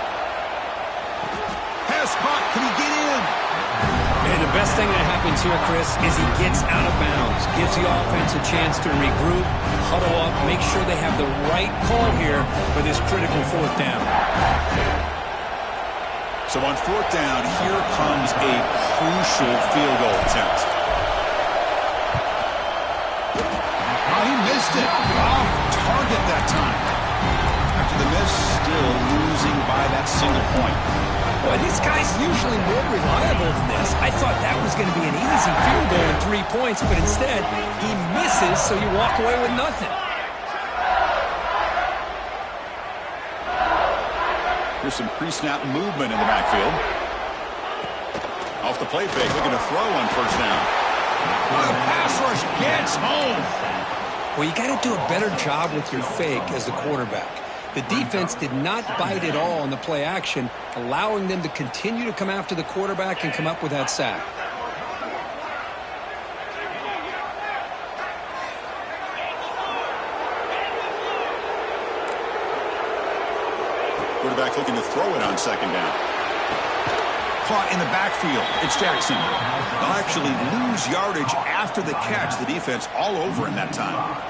A: Pass caught. Can he get in?
B: And the best thing that happens here, Chris, is he gets out of bounds, gives the offense a chance to regroup, huddle up, make sure they have the right call here for this critical 4th down.
A: So on 4th down, here comes a crucial field goal attempt. Oh, he missed it. Off target that time. After the miss, still losing by that single point.
B: Boy, this guy's usually more reliable than this. I thought that was going to be an easy field goal and 3 points, but instead, he misses, so you walk away with nothing.
A: Here's some pre-snap movement in the backfield. Off the play fake, looking to throw on 1st down. The pass rush gets home.
B: Well, you got to do a better job with your fake as the quarterback. The defense did not bite at all on the play action, allowing them to continue to come after the quarterback and come up with that sack.
A: Quarterback looking to throw it on second down. Caught in the backfield. It's Jackson. They'll actually lose yardage after the catch. The defense all over him that time.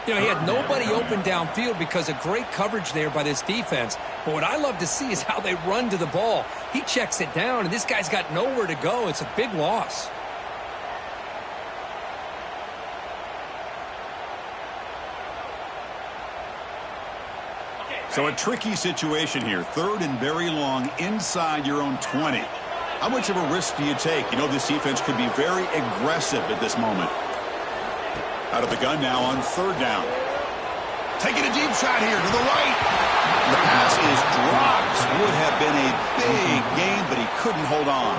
B: You know, he had nobody open downfield because of great coverage there by this defense. But what I love to see is how they run to the ball. He checks it down, and this guy's got nowhere to go. It's a big loss.
A: So a tricky situation here. Third and very long inside your own 20. How much of a risk do you take? You know, this defense could be very aggressive at this moment. Out of the gun now on third down. Taking a deep shot here to the right. The pass is dropped. Would have been a big game, but he couldn't hold on.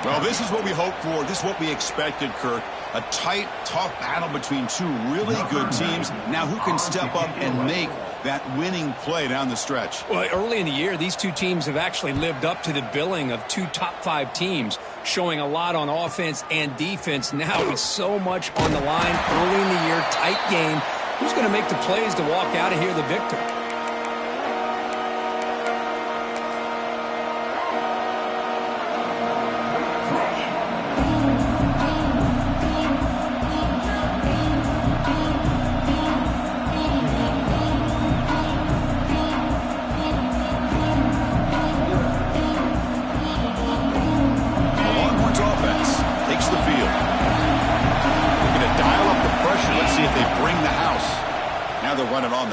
A: Well, this is what we hoped for. This is what we expected, Kirk. A tight, tough battle between two really good teams. Now who can step up and make that winning play down the stretch?
B: Well, early in the year, these two teams have actually lived up to the billing of two top-5 teams, showing a lot on offense and defense. Now with so much on the line early in the year, tight game. Who's going to make the plays to walk out of here the victor?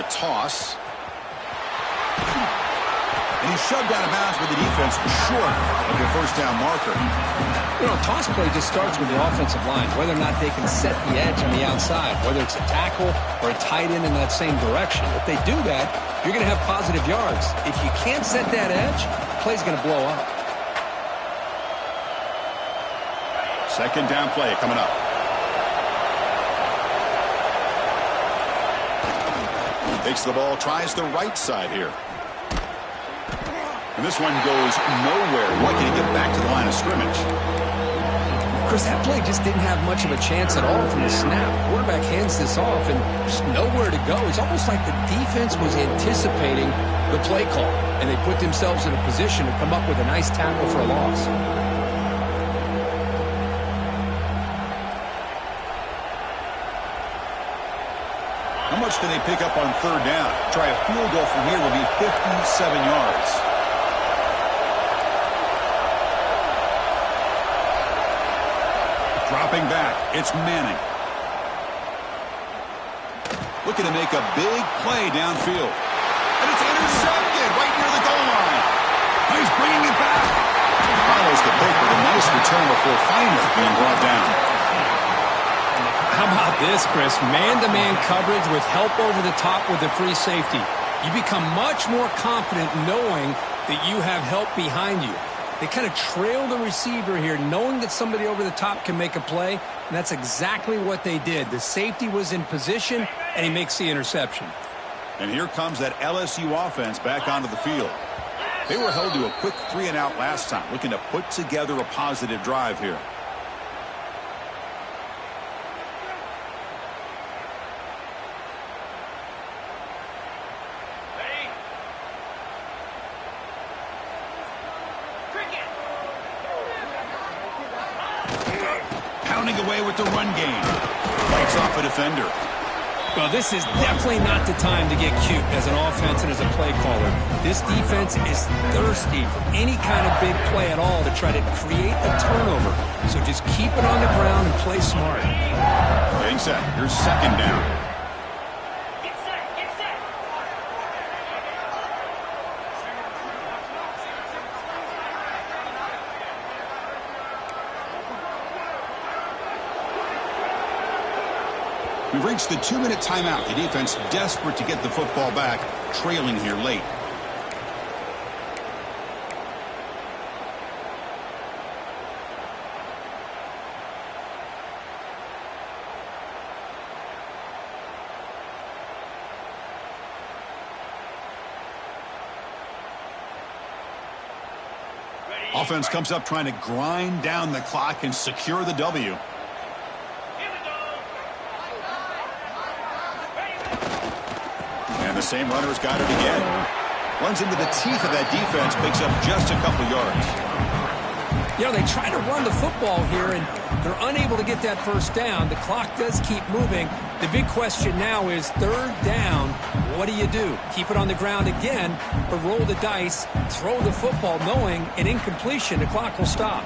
A: Toss. And he's shoved out of bounds with the defense short of the first down marker.
B: You know, toss play just starts with the offensive line, whether or not they can set the edge on the outside, whether it's a tackle or a tight end in that same direction. If they do that, you're going to have positive yards. If you can't set that edge, the play's going to blow up.
A: Second down play coming up. Takes the ball, tries the right side here. And this one goes nowhere. Lucky to get back to the line of scrimmage.
B: Chris, that play just didn't have much of a chance at all from the snap. Quarterback hands this off and just nowhere to go. It's almost like the defense was anticipating the play call, and they put themselves in a position to come up with a nice tackle for a loss.
A: How much can they pick up on third down? Try a field goal from here will be 57 yards. Dropping back, it's Manning. Looking to make a big play downfield. And it's intercepted right near the goal line. He's bringing it back. Follows the pick with a nice return before finally being brought down.
B: How about this, Chris? Man-to-man coverage with help over the top with the free safety. You become much more confident knowing that you have help behind you. They kind of trail the receiver here, knowing that somebody over the top can make a play, and that's exactly what they did. The safety was in position, and he makes the interception.
A: And here comes that LSU offense back onto the field. They were held to a quick 3-and-out last time, looking to put together a positive drive here. Away with the run game. Breaks off a defender.
B: Well, this is definitely not the time to get cute as an offense and as a play caller. This defense is thirsty for any kind of big play at all to try to create a turnover. So just keep it on the ground and play smart.
A: Getting set. Here's second down.
D: Get set, get set.
A: We've reached the 2-minute timeout. The defense desperate to get the football back, trailing here late. Offense comes up trying to grind down the clock and secure the W. And the same runner's got it again. Runs into the teeth of that defense, picks up just a couple yards.
B: You know, they try to run the football here, and they're unable to get that first down. The clock does keep moving. The big question now is third down. What do you do? Keep it on the ground again, or roll the dice, throw the football, knowing an incompletion, the clock will stop.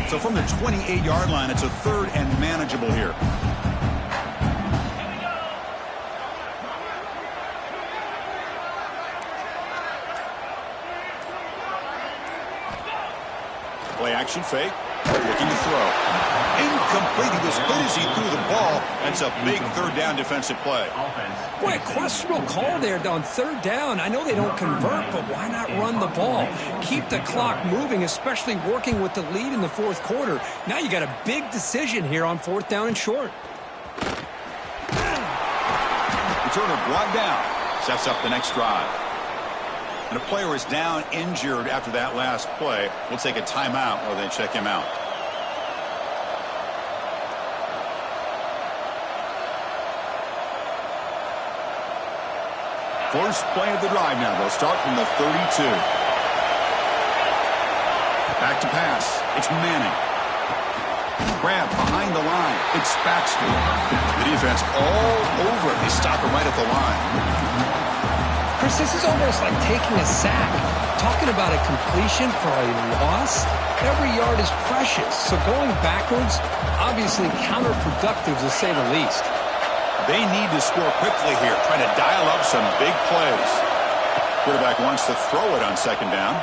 A: So from the 28-yard line, it's a third and manageable here. Play action fake. Looking to throw. Incomplete. He was good as he threw the ball. That's a big third down defensive play.
B: Boy, a questionable call there on third down. I know they don't convert, but why not run the ball? Keep the clock moving, especially working with the lead in the fourth quarter. Now you got a big decision here on fourth down and short.
A: Returner brought down. Sets up the next drive. And a player is down injured after that last play. We'll take a timeout while they check him out. First play of the drive now. They'll start from the 32. Back to pass. It's Manning. Grab behind the line. It's Baxter. The defense all over it. They stop him right at the line.
B: Chris, this is almost like taking a sack. Talking about a completion for a loss, every yard is precious. So going backwards, obviously counterproductive to say the least.
A: They need to score quickly here, trying to dial up some big plays. Quarterback wants to throw it on second down.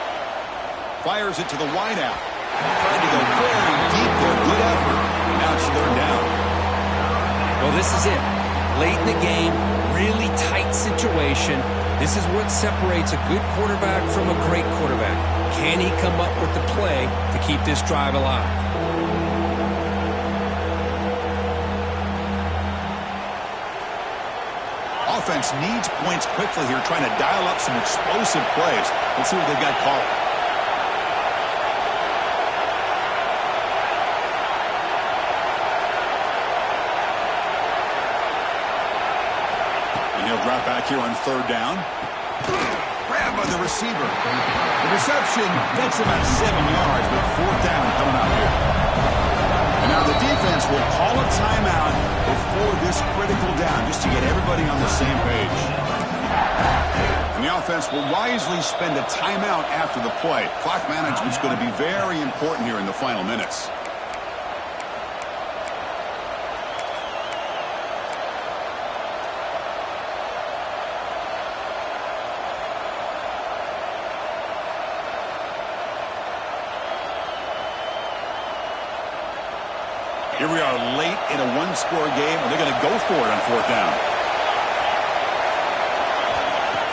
A: Fires it to the wideout. Trying to go very deep there. Good effort. Now it's third down.
B: Well, this is it. Late in the game, really tight situation. This is what separates a good quarterback from a great quarterback. Can he come up with the play to keep this drive alive?
A: Offense needs points quickly here, trying to dial up some explosive plays. Let's see what they've got called. He'll drop back here on third down. Grab by the receiver. The reception gets about 7 yards, but fourth down coming out here. And now the defense will call a timeout before this critical down, just to get everybody on the same page. And the offense will wisely spend a timeout after the play. Clock management is going to be very important here in the final minutes. Here we are late in a one-score game, and they're going to go for it on fourth down.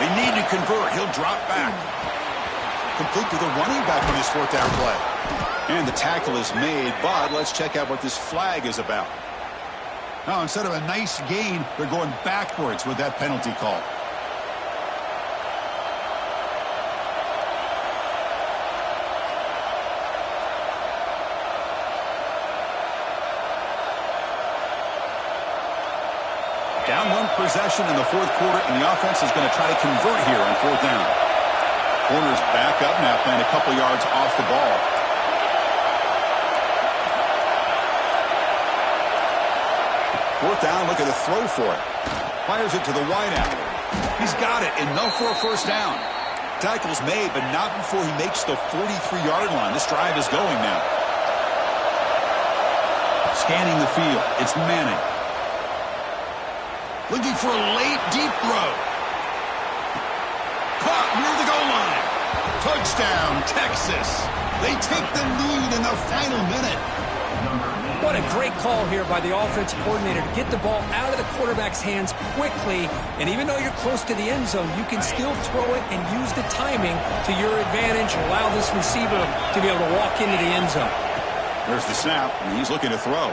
A: They need to convert. He'll drop back. Complete to the running back on his fourth down play. And the tackle is made, but let's check out what this flag is about. Now, instead of a nice gain, they're going backwards with that penalty call. Down one possession in the fourth quarter, and the offense is going to try to convert here on fourth down. Corners back up now, playing a couple yards off the ball. Fourth down, look at the throw for it. Fires it to the wideout. He's got it, enough for a first down. Tackle's made, but not before he makes the 43-yard line. This drive is going now. Scanning the field, it's Manning. Looking for a late, deep throw. Caught near the goal line. Touchdown, Texas. They take the lead in the final minute.
B: What a great call here by the offensive coordinator to get the ball out of the quarterback's hands quickly. And even though you're close to the end zone, you can still throw it and use the timing to your advantage. Allow this receiver to be able to walk into the end zone.
A: There's the snap, and he's looking to throw.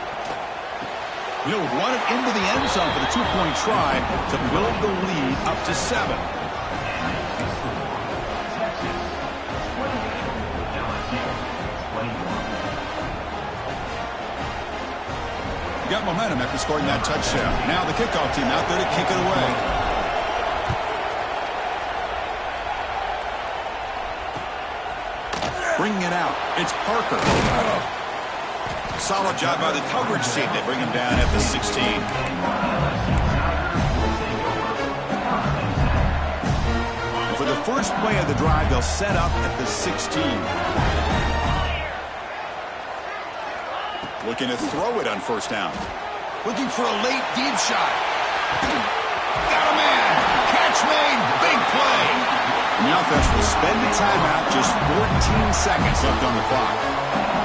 A: He'll run it into the end zone for the two-point try to build the lead up to 7. Got momentum after scoring that touchdown. Now the kickoff team out there to kick it away. Bringing it out. It's Parker. Solid job by the coverage team. They bring him down at the 16. And for the first play of the drive, they'll set up at the 16. Looking to throw it on first down. Looking for a late deep shot. Got a man. Catch made. Big play. And the offense will spend a timeout. Just 14 seconds left on the clock.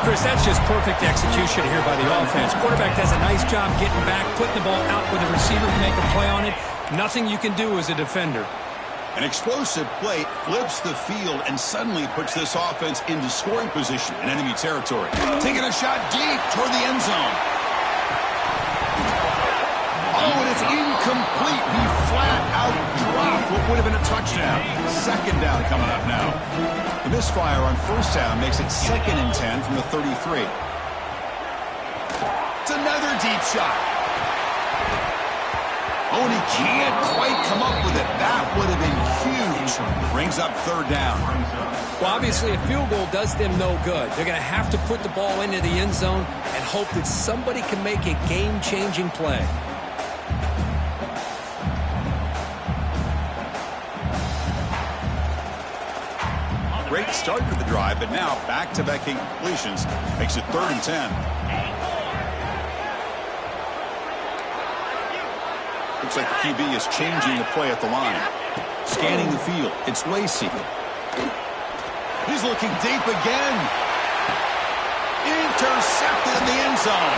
B: Chris, that's just perfect execution here by the offense. Quarterback does a nice job getting back, putting the ball out where the receiver can make a play on it. Nothing you can do as a defender.
A: An explosive play flips the field and suddenly puts this offense into scoring position in enemy territory. Taking a shot deep toward the end zone. Oh, and it's incomplete. He flat out dropped what would have been a touchdown. Second down coming up now. The misfire on first down makes it 2nd and 10 from the 33. It's another deep shot. Oh, and he can't quite come up with it. That would have been huge. Brings up 3rd down.
B: Well, obviously, a field goal does them no good. They're going to have to put the ball into the end zone and hope that somebody can make a game-changing play.
A: Great start to the drive, but now back-to-back completions makes it 3rd and 10. Looks like the QB is changing the play at the line. Scanning the field. It's Lacey. He's looking deep again. Intercepted in the end zone.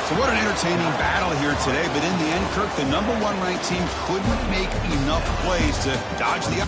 A: So what an entertaining battle here today. But in the end, Kirk, the #1 ranked team couldn't make enough plays to dodge the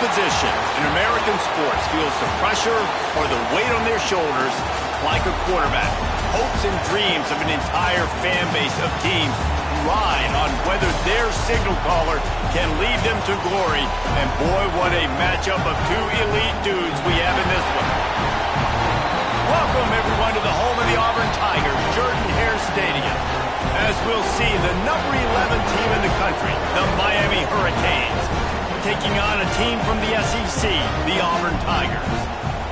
E: position in American sports feels the pressure or the weight on their shoulders like a quarterback. Hopes and dreams of an entire fan base of teams ride on whether their signal caller can lead them to glory. And boy, what a matchup of two elite dudes we have in this one. Welcome, everyone, to the home of the Auburn Tigers, Jordan-Hare Stadium. As we'll see, the number 11 team in the country, the Miami Hurricanes, taking on a team from the SEC, the Auburn Tigers.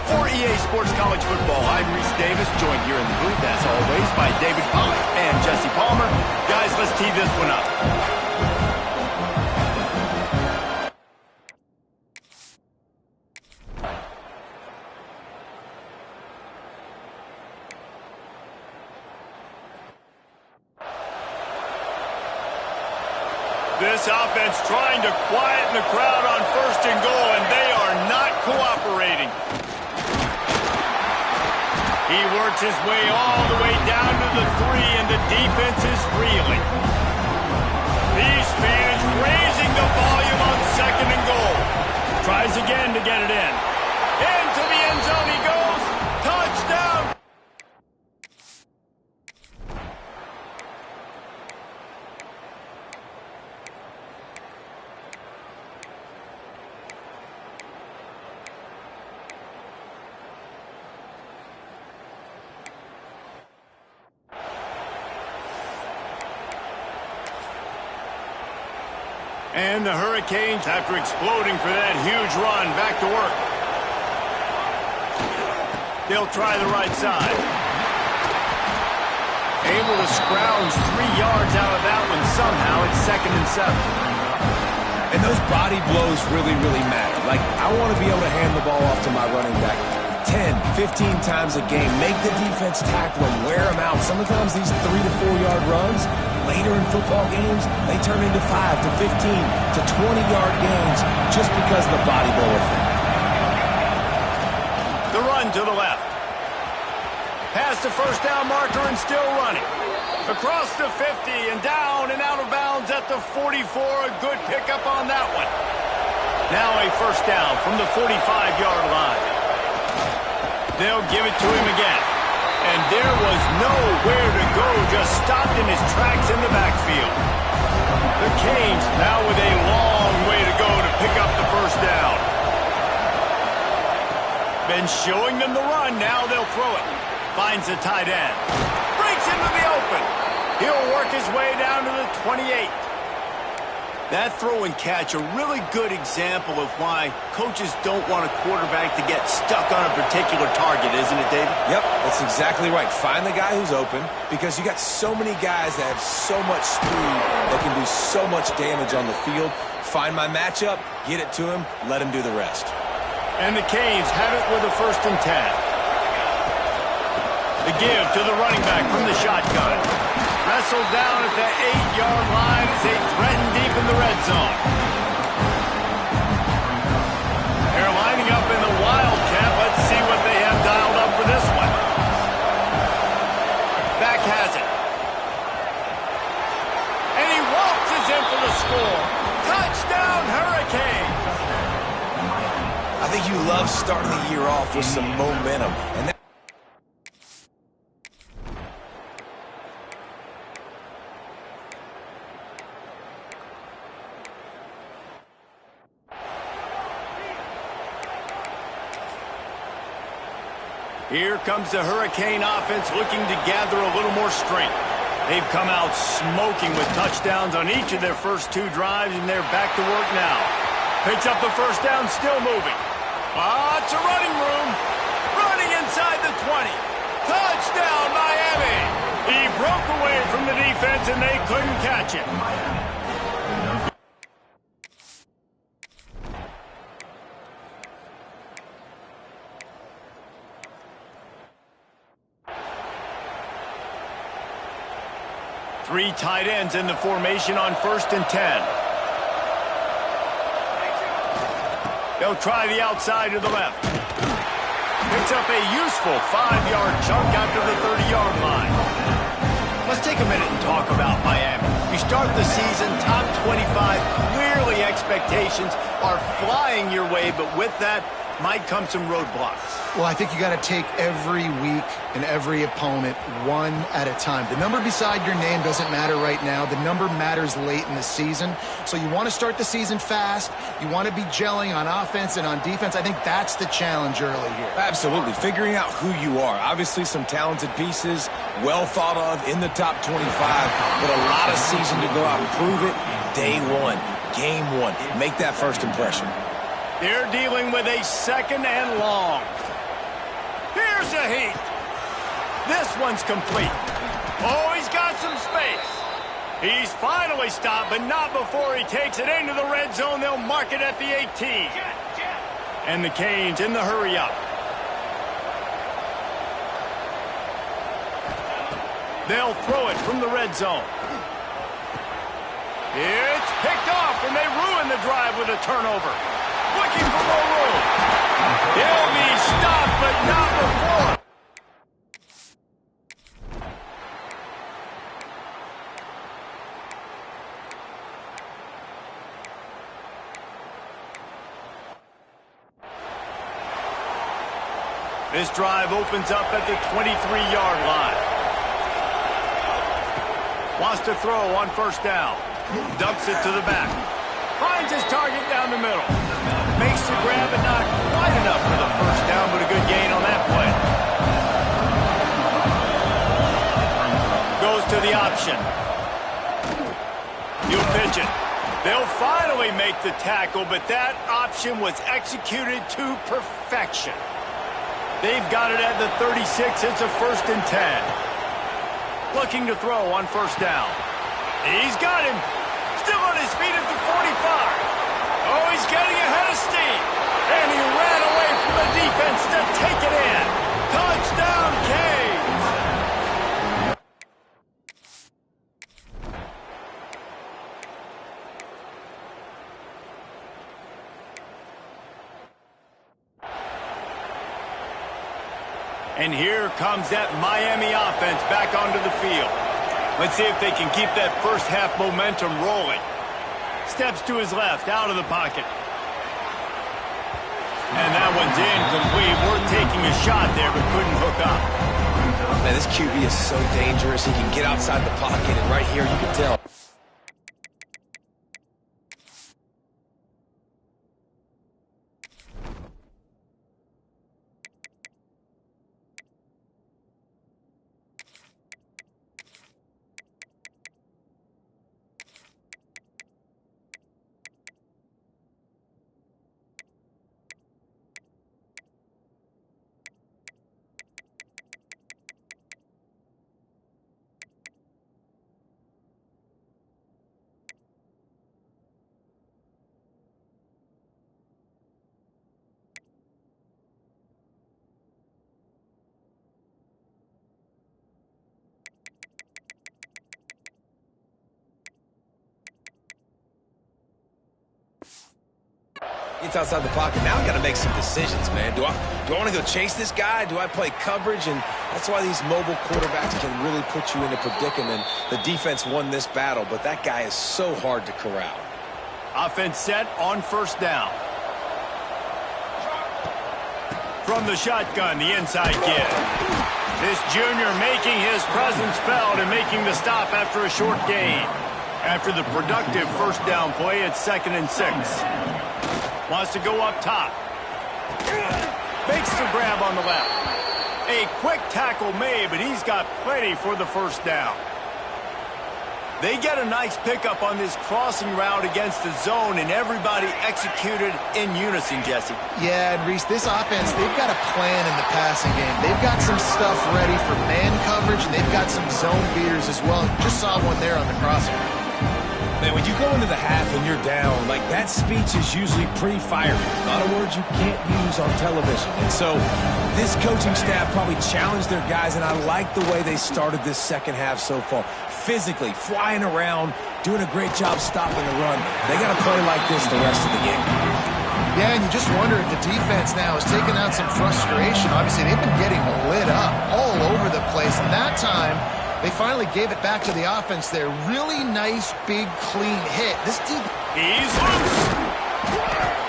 E: For EA Sports College Football, I'm Reese Davis, joined here in the booth, as always, by David Pollock and Jesse Palmer. Guys, let's tee this one up. This offense trying to quieten the crowd on 1st and goal, and they are not cooperating. He works his way all the way down to the 3, and the defense is reeling. These fans raising the volume on 2nd and goal. Tries again to get it in. Into the end zone he goes. Touchdown! And the Hurricanes, after exploding for that huge run, back to work. They'll try the right side. Able to scrounge 3 yards out of that one somehow. It's 2nd and 7.
F: And those body blows really, really matter. Like, I want to be able to hand the ball off to my running back 10, 15 times a game. Make the defense tackle him, wear him out. Sometimes these 3 to 4 yard runs, later in football games, they turn into 5 to 15 to 20-yard gains just because of the body blow effect.
E: The run to the left. Past the 1st down marker and still running. Across the 50 and down and out of bounds at the 44. A good pickup on that one. Now a 1st down from the 45-yard line. They'll give it to him again. And there was nowhere to go, just stopped in his tracks in the backfield. The Canes now with a long way to go to pick up the 1st down. Been showing them the run, now they'll throw it. Finds the tight end. Breaks into the open. He'll work his way down to the 28. That throw and catch, a really good example of why coaches don't want a quarterback to get stuck on a particular target, isn't it, David?
F: Yep, that's exactly right. Find the guy who's open, because you got so many guys that have so much speed that can do so much damage on the field. Find my matchup, get it to him, let him do the rest.
E: And the Canes have it with a 1st and 10. The give to the running back from the shotgun. Wrestled down at the 8-yard line as they threaten deep in the red zone. They're lining up in the Wildcat. Let's see what they have dialed up for this one. Back has it. And he waltzes in for the score. Touchdown, Hurricanes!
F: I think you love starting the year off with some momentum. And
E: here comes the Hurricane offense looking to gather a little more strength. They've come out smoking with touchdowns on each of their first 2 drives, and they're back to work now. Picks up the 1st down, still moving. Lots of running room. Running inside the 20. Touchdown, Miami! He broke away from the defense, and they couldn't catch him. 3 tight ends in the formation on 1st and 10. They'll try the outside to the left. Picks up a useful 5-yard chunk after the 30-yard line. Let's take a minute and talk about Miami. We start the season top 25, clearly Early expectations are flying your way, but with that might come some roadblocks.
G: Well, I think you got to take every week and every opponent one at a time. The number beside your name doesn't matter right now. The number matters late in the season. So you want to start the season fast. You want to be gelling on offense and on defense. I think that's the challenge early here.
F: Absolutely. Figuring out who you are. Obviously some talented pieces, well thought of in the top 25, but a lot of season to go out and prove it. Day one, game one. Make that first impression.
E: They're dealing with a second and long. Here's a heat. This one's complete. Oh, he's got some space. He's finally stopped, but not before he takes it into the red zone. They'll mark it at the 18. And the Canes in the hurry-up. They'll throw it from the red zone. It's picked off, and they ruin the drive with a turnover. Looking for more room. He'll be stopped, but not before. This drive opens up at the 23-yard line. Wants to throw on first down. Dumps it to the back. Finds his target down the middle. Makes the grab and not quite enough for the first down, but a good gain on that play. Goes to the option. He'll pitch it. They'll finally make the tackle, but that option was executed to perfection. They've got it at the 36. It's a 1st and 10. Looking to throw on first down. He's got him. Still on his feet at the 45. Oh, he's getting ahead of steam. And he ran away from the defense to take it in. Touchdown, Canes. And here comes that Miami offense back onto the field. Let's see if they can keep that first half momentum rolling. Steps to his left, out of the pocket. And that one's incomplete. We're taking a shot there, but couldn't hook up.
F: Man, this QB is so dangerous. He can get outside the pocket, and right here you can tell. Gets outside the pocket. Now I got to make some decisions, man. Do I want to go chase this guy? Do I play coverage? And that's why these mobile quarterbacks can really put you in a predicament. The defense won this battle, but that guy is so hard to corral.
E: Offense set on first down. From the shotgun, the inside kid. This junior making his presence felt and making the stop after a short gain. After the productive first down play, it's 2nd and 6. Wants to go up top. Makes the grab on the left. A quick tackle made, but he's got plenty for the first down. They get a nice pickup on this crossing route against the zone, and everybody executed in unison, Jesse.
G: Yeah, and Reese, this offense, they've got a plan in the passing game. They've got some stuff ready for man coverage, and they've got some zone beaters as well. Just saw one there on the crossing route.
F: Man, when you go into the half and you're down, like that speech is usually pretty fiery. A lot of words you can't use on television. And so this coaching staff probably challenged their guys, and I like the way they started this second half so far. Physically, flying around, doing a great job stopping the run. They got to play like this the rest of the game.
G: Yeah, and you just wonder if the defense now is taking out some frustration. Obviously, they've been getting lit up all over the place. And that time, They finally gave it back to the offense there. Really nice, big, clean hit. This team...
E: He's loose.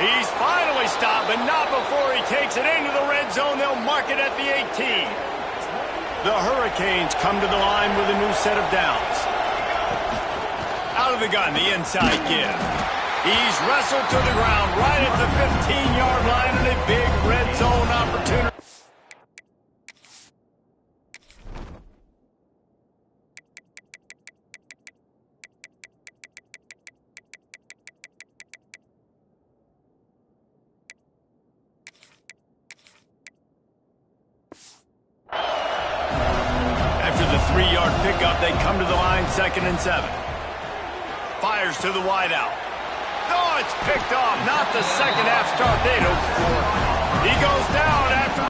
E: He's finally stopped, but not before he takes it into the red zone. They'll mark it at the 18. The Hurricanes come to the line with a new set of downs. Out of the gun, the inside give. He's wrestled to the ground right at the 15-yard line in a big red zone opportunity. After the 3-yard pickup, they come to the line 2nd and 7. Fires to the wideout. Oh, it's picked off. Not the second half start they'd hoped for. He goes down after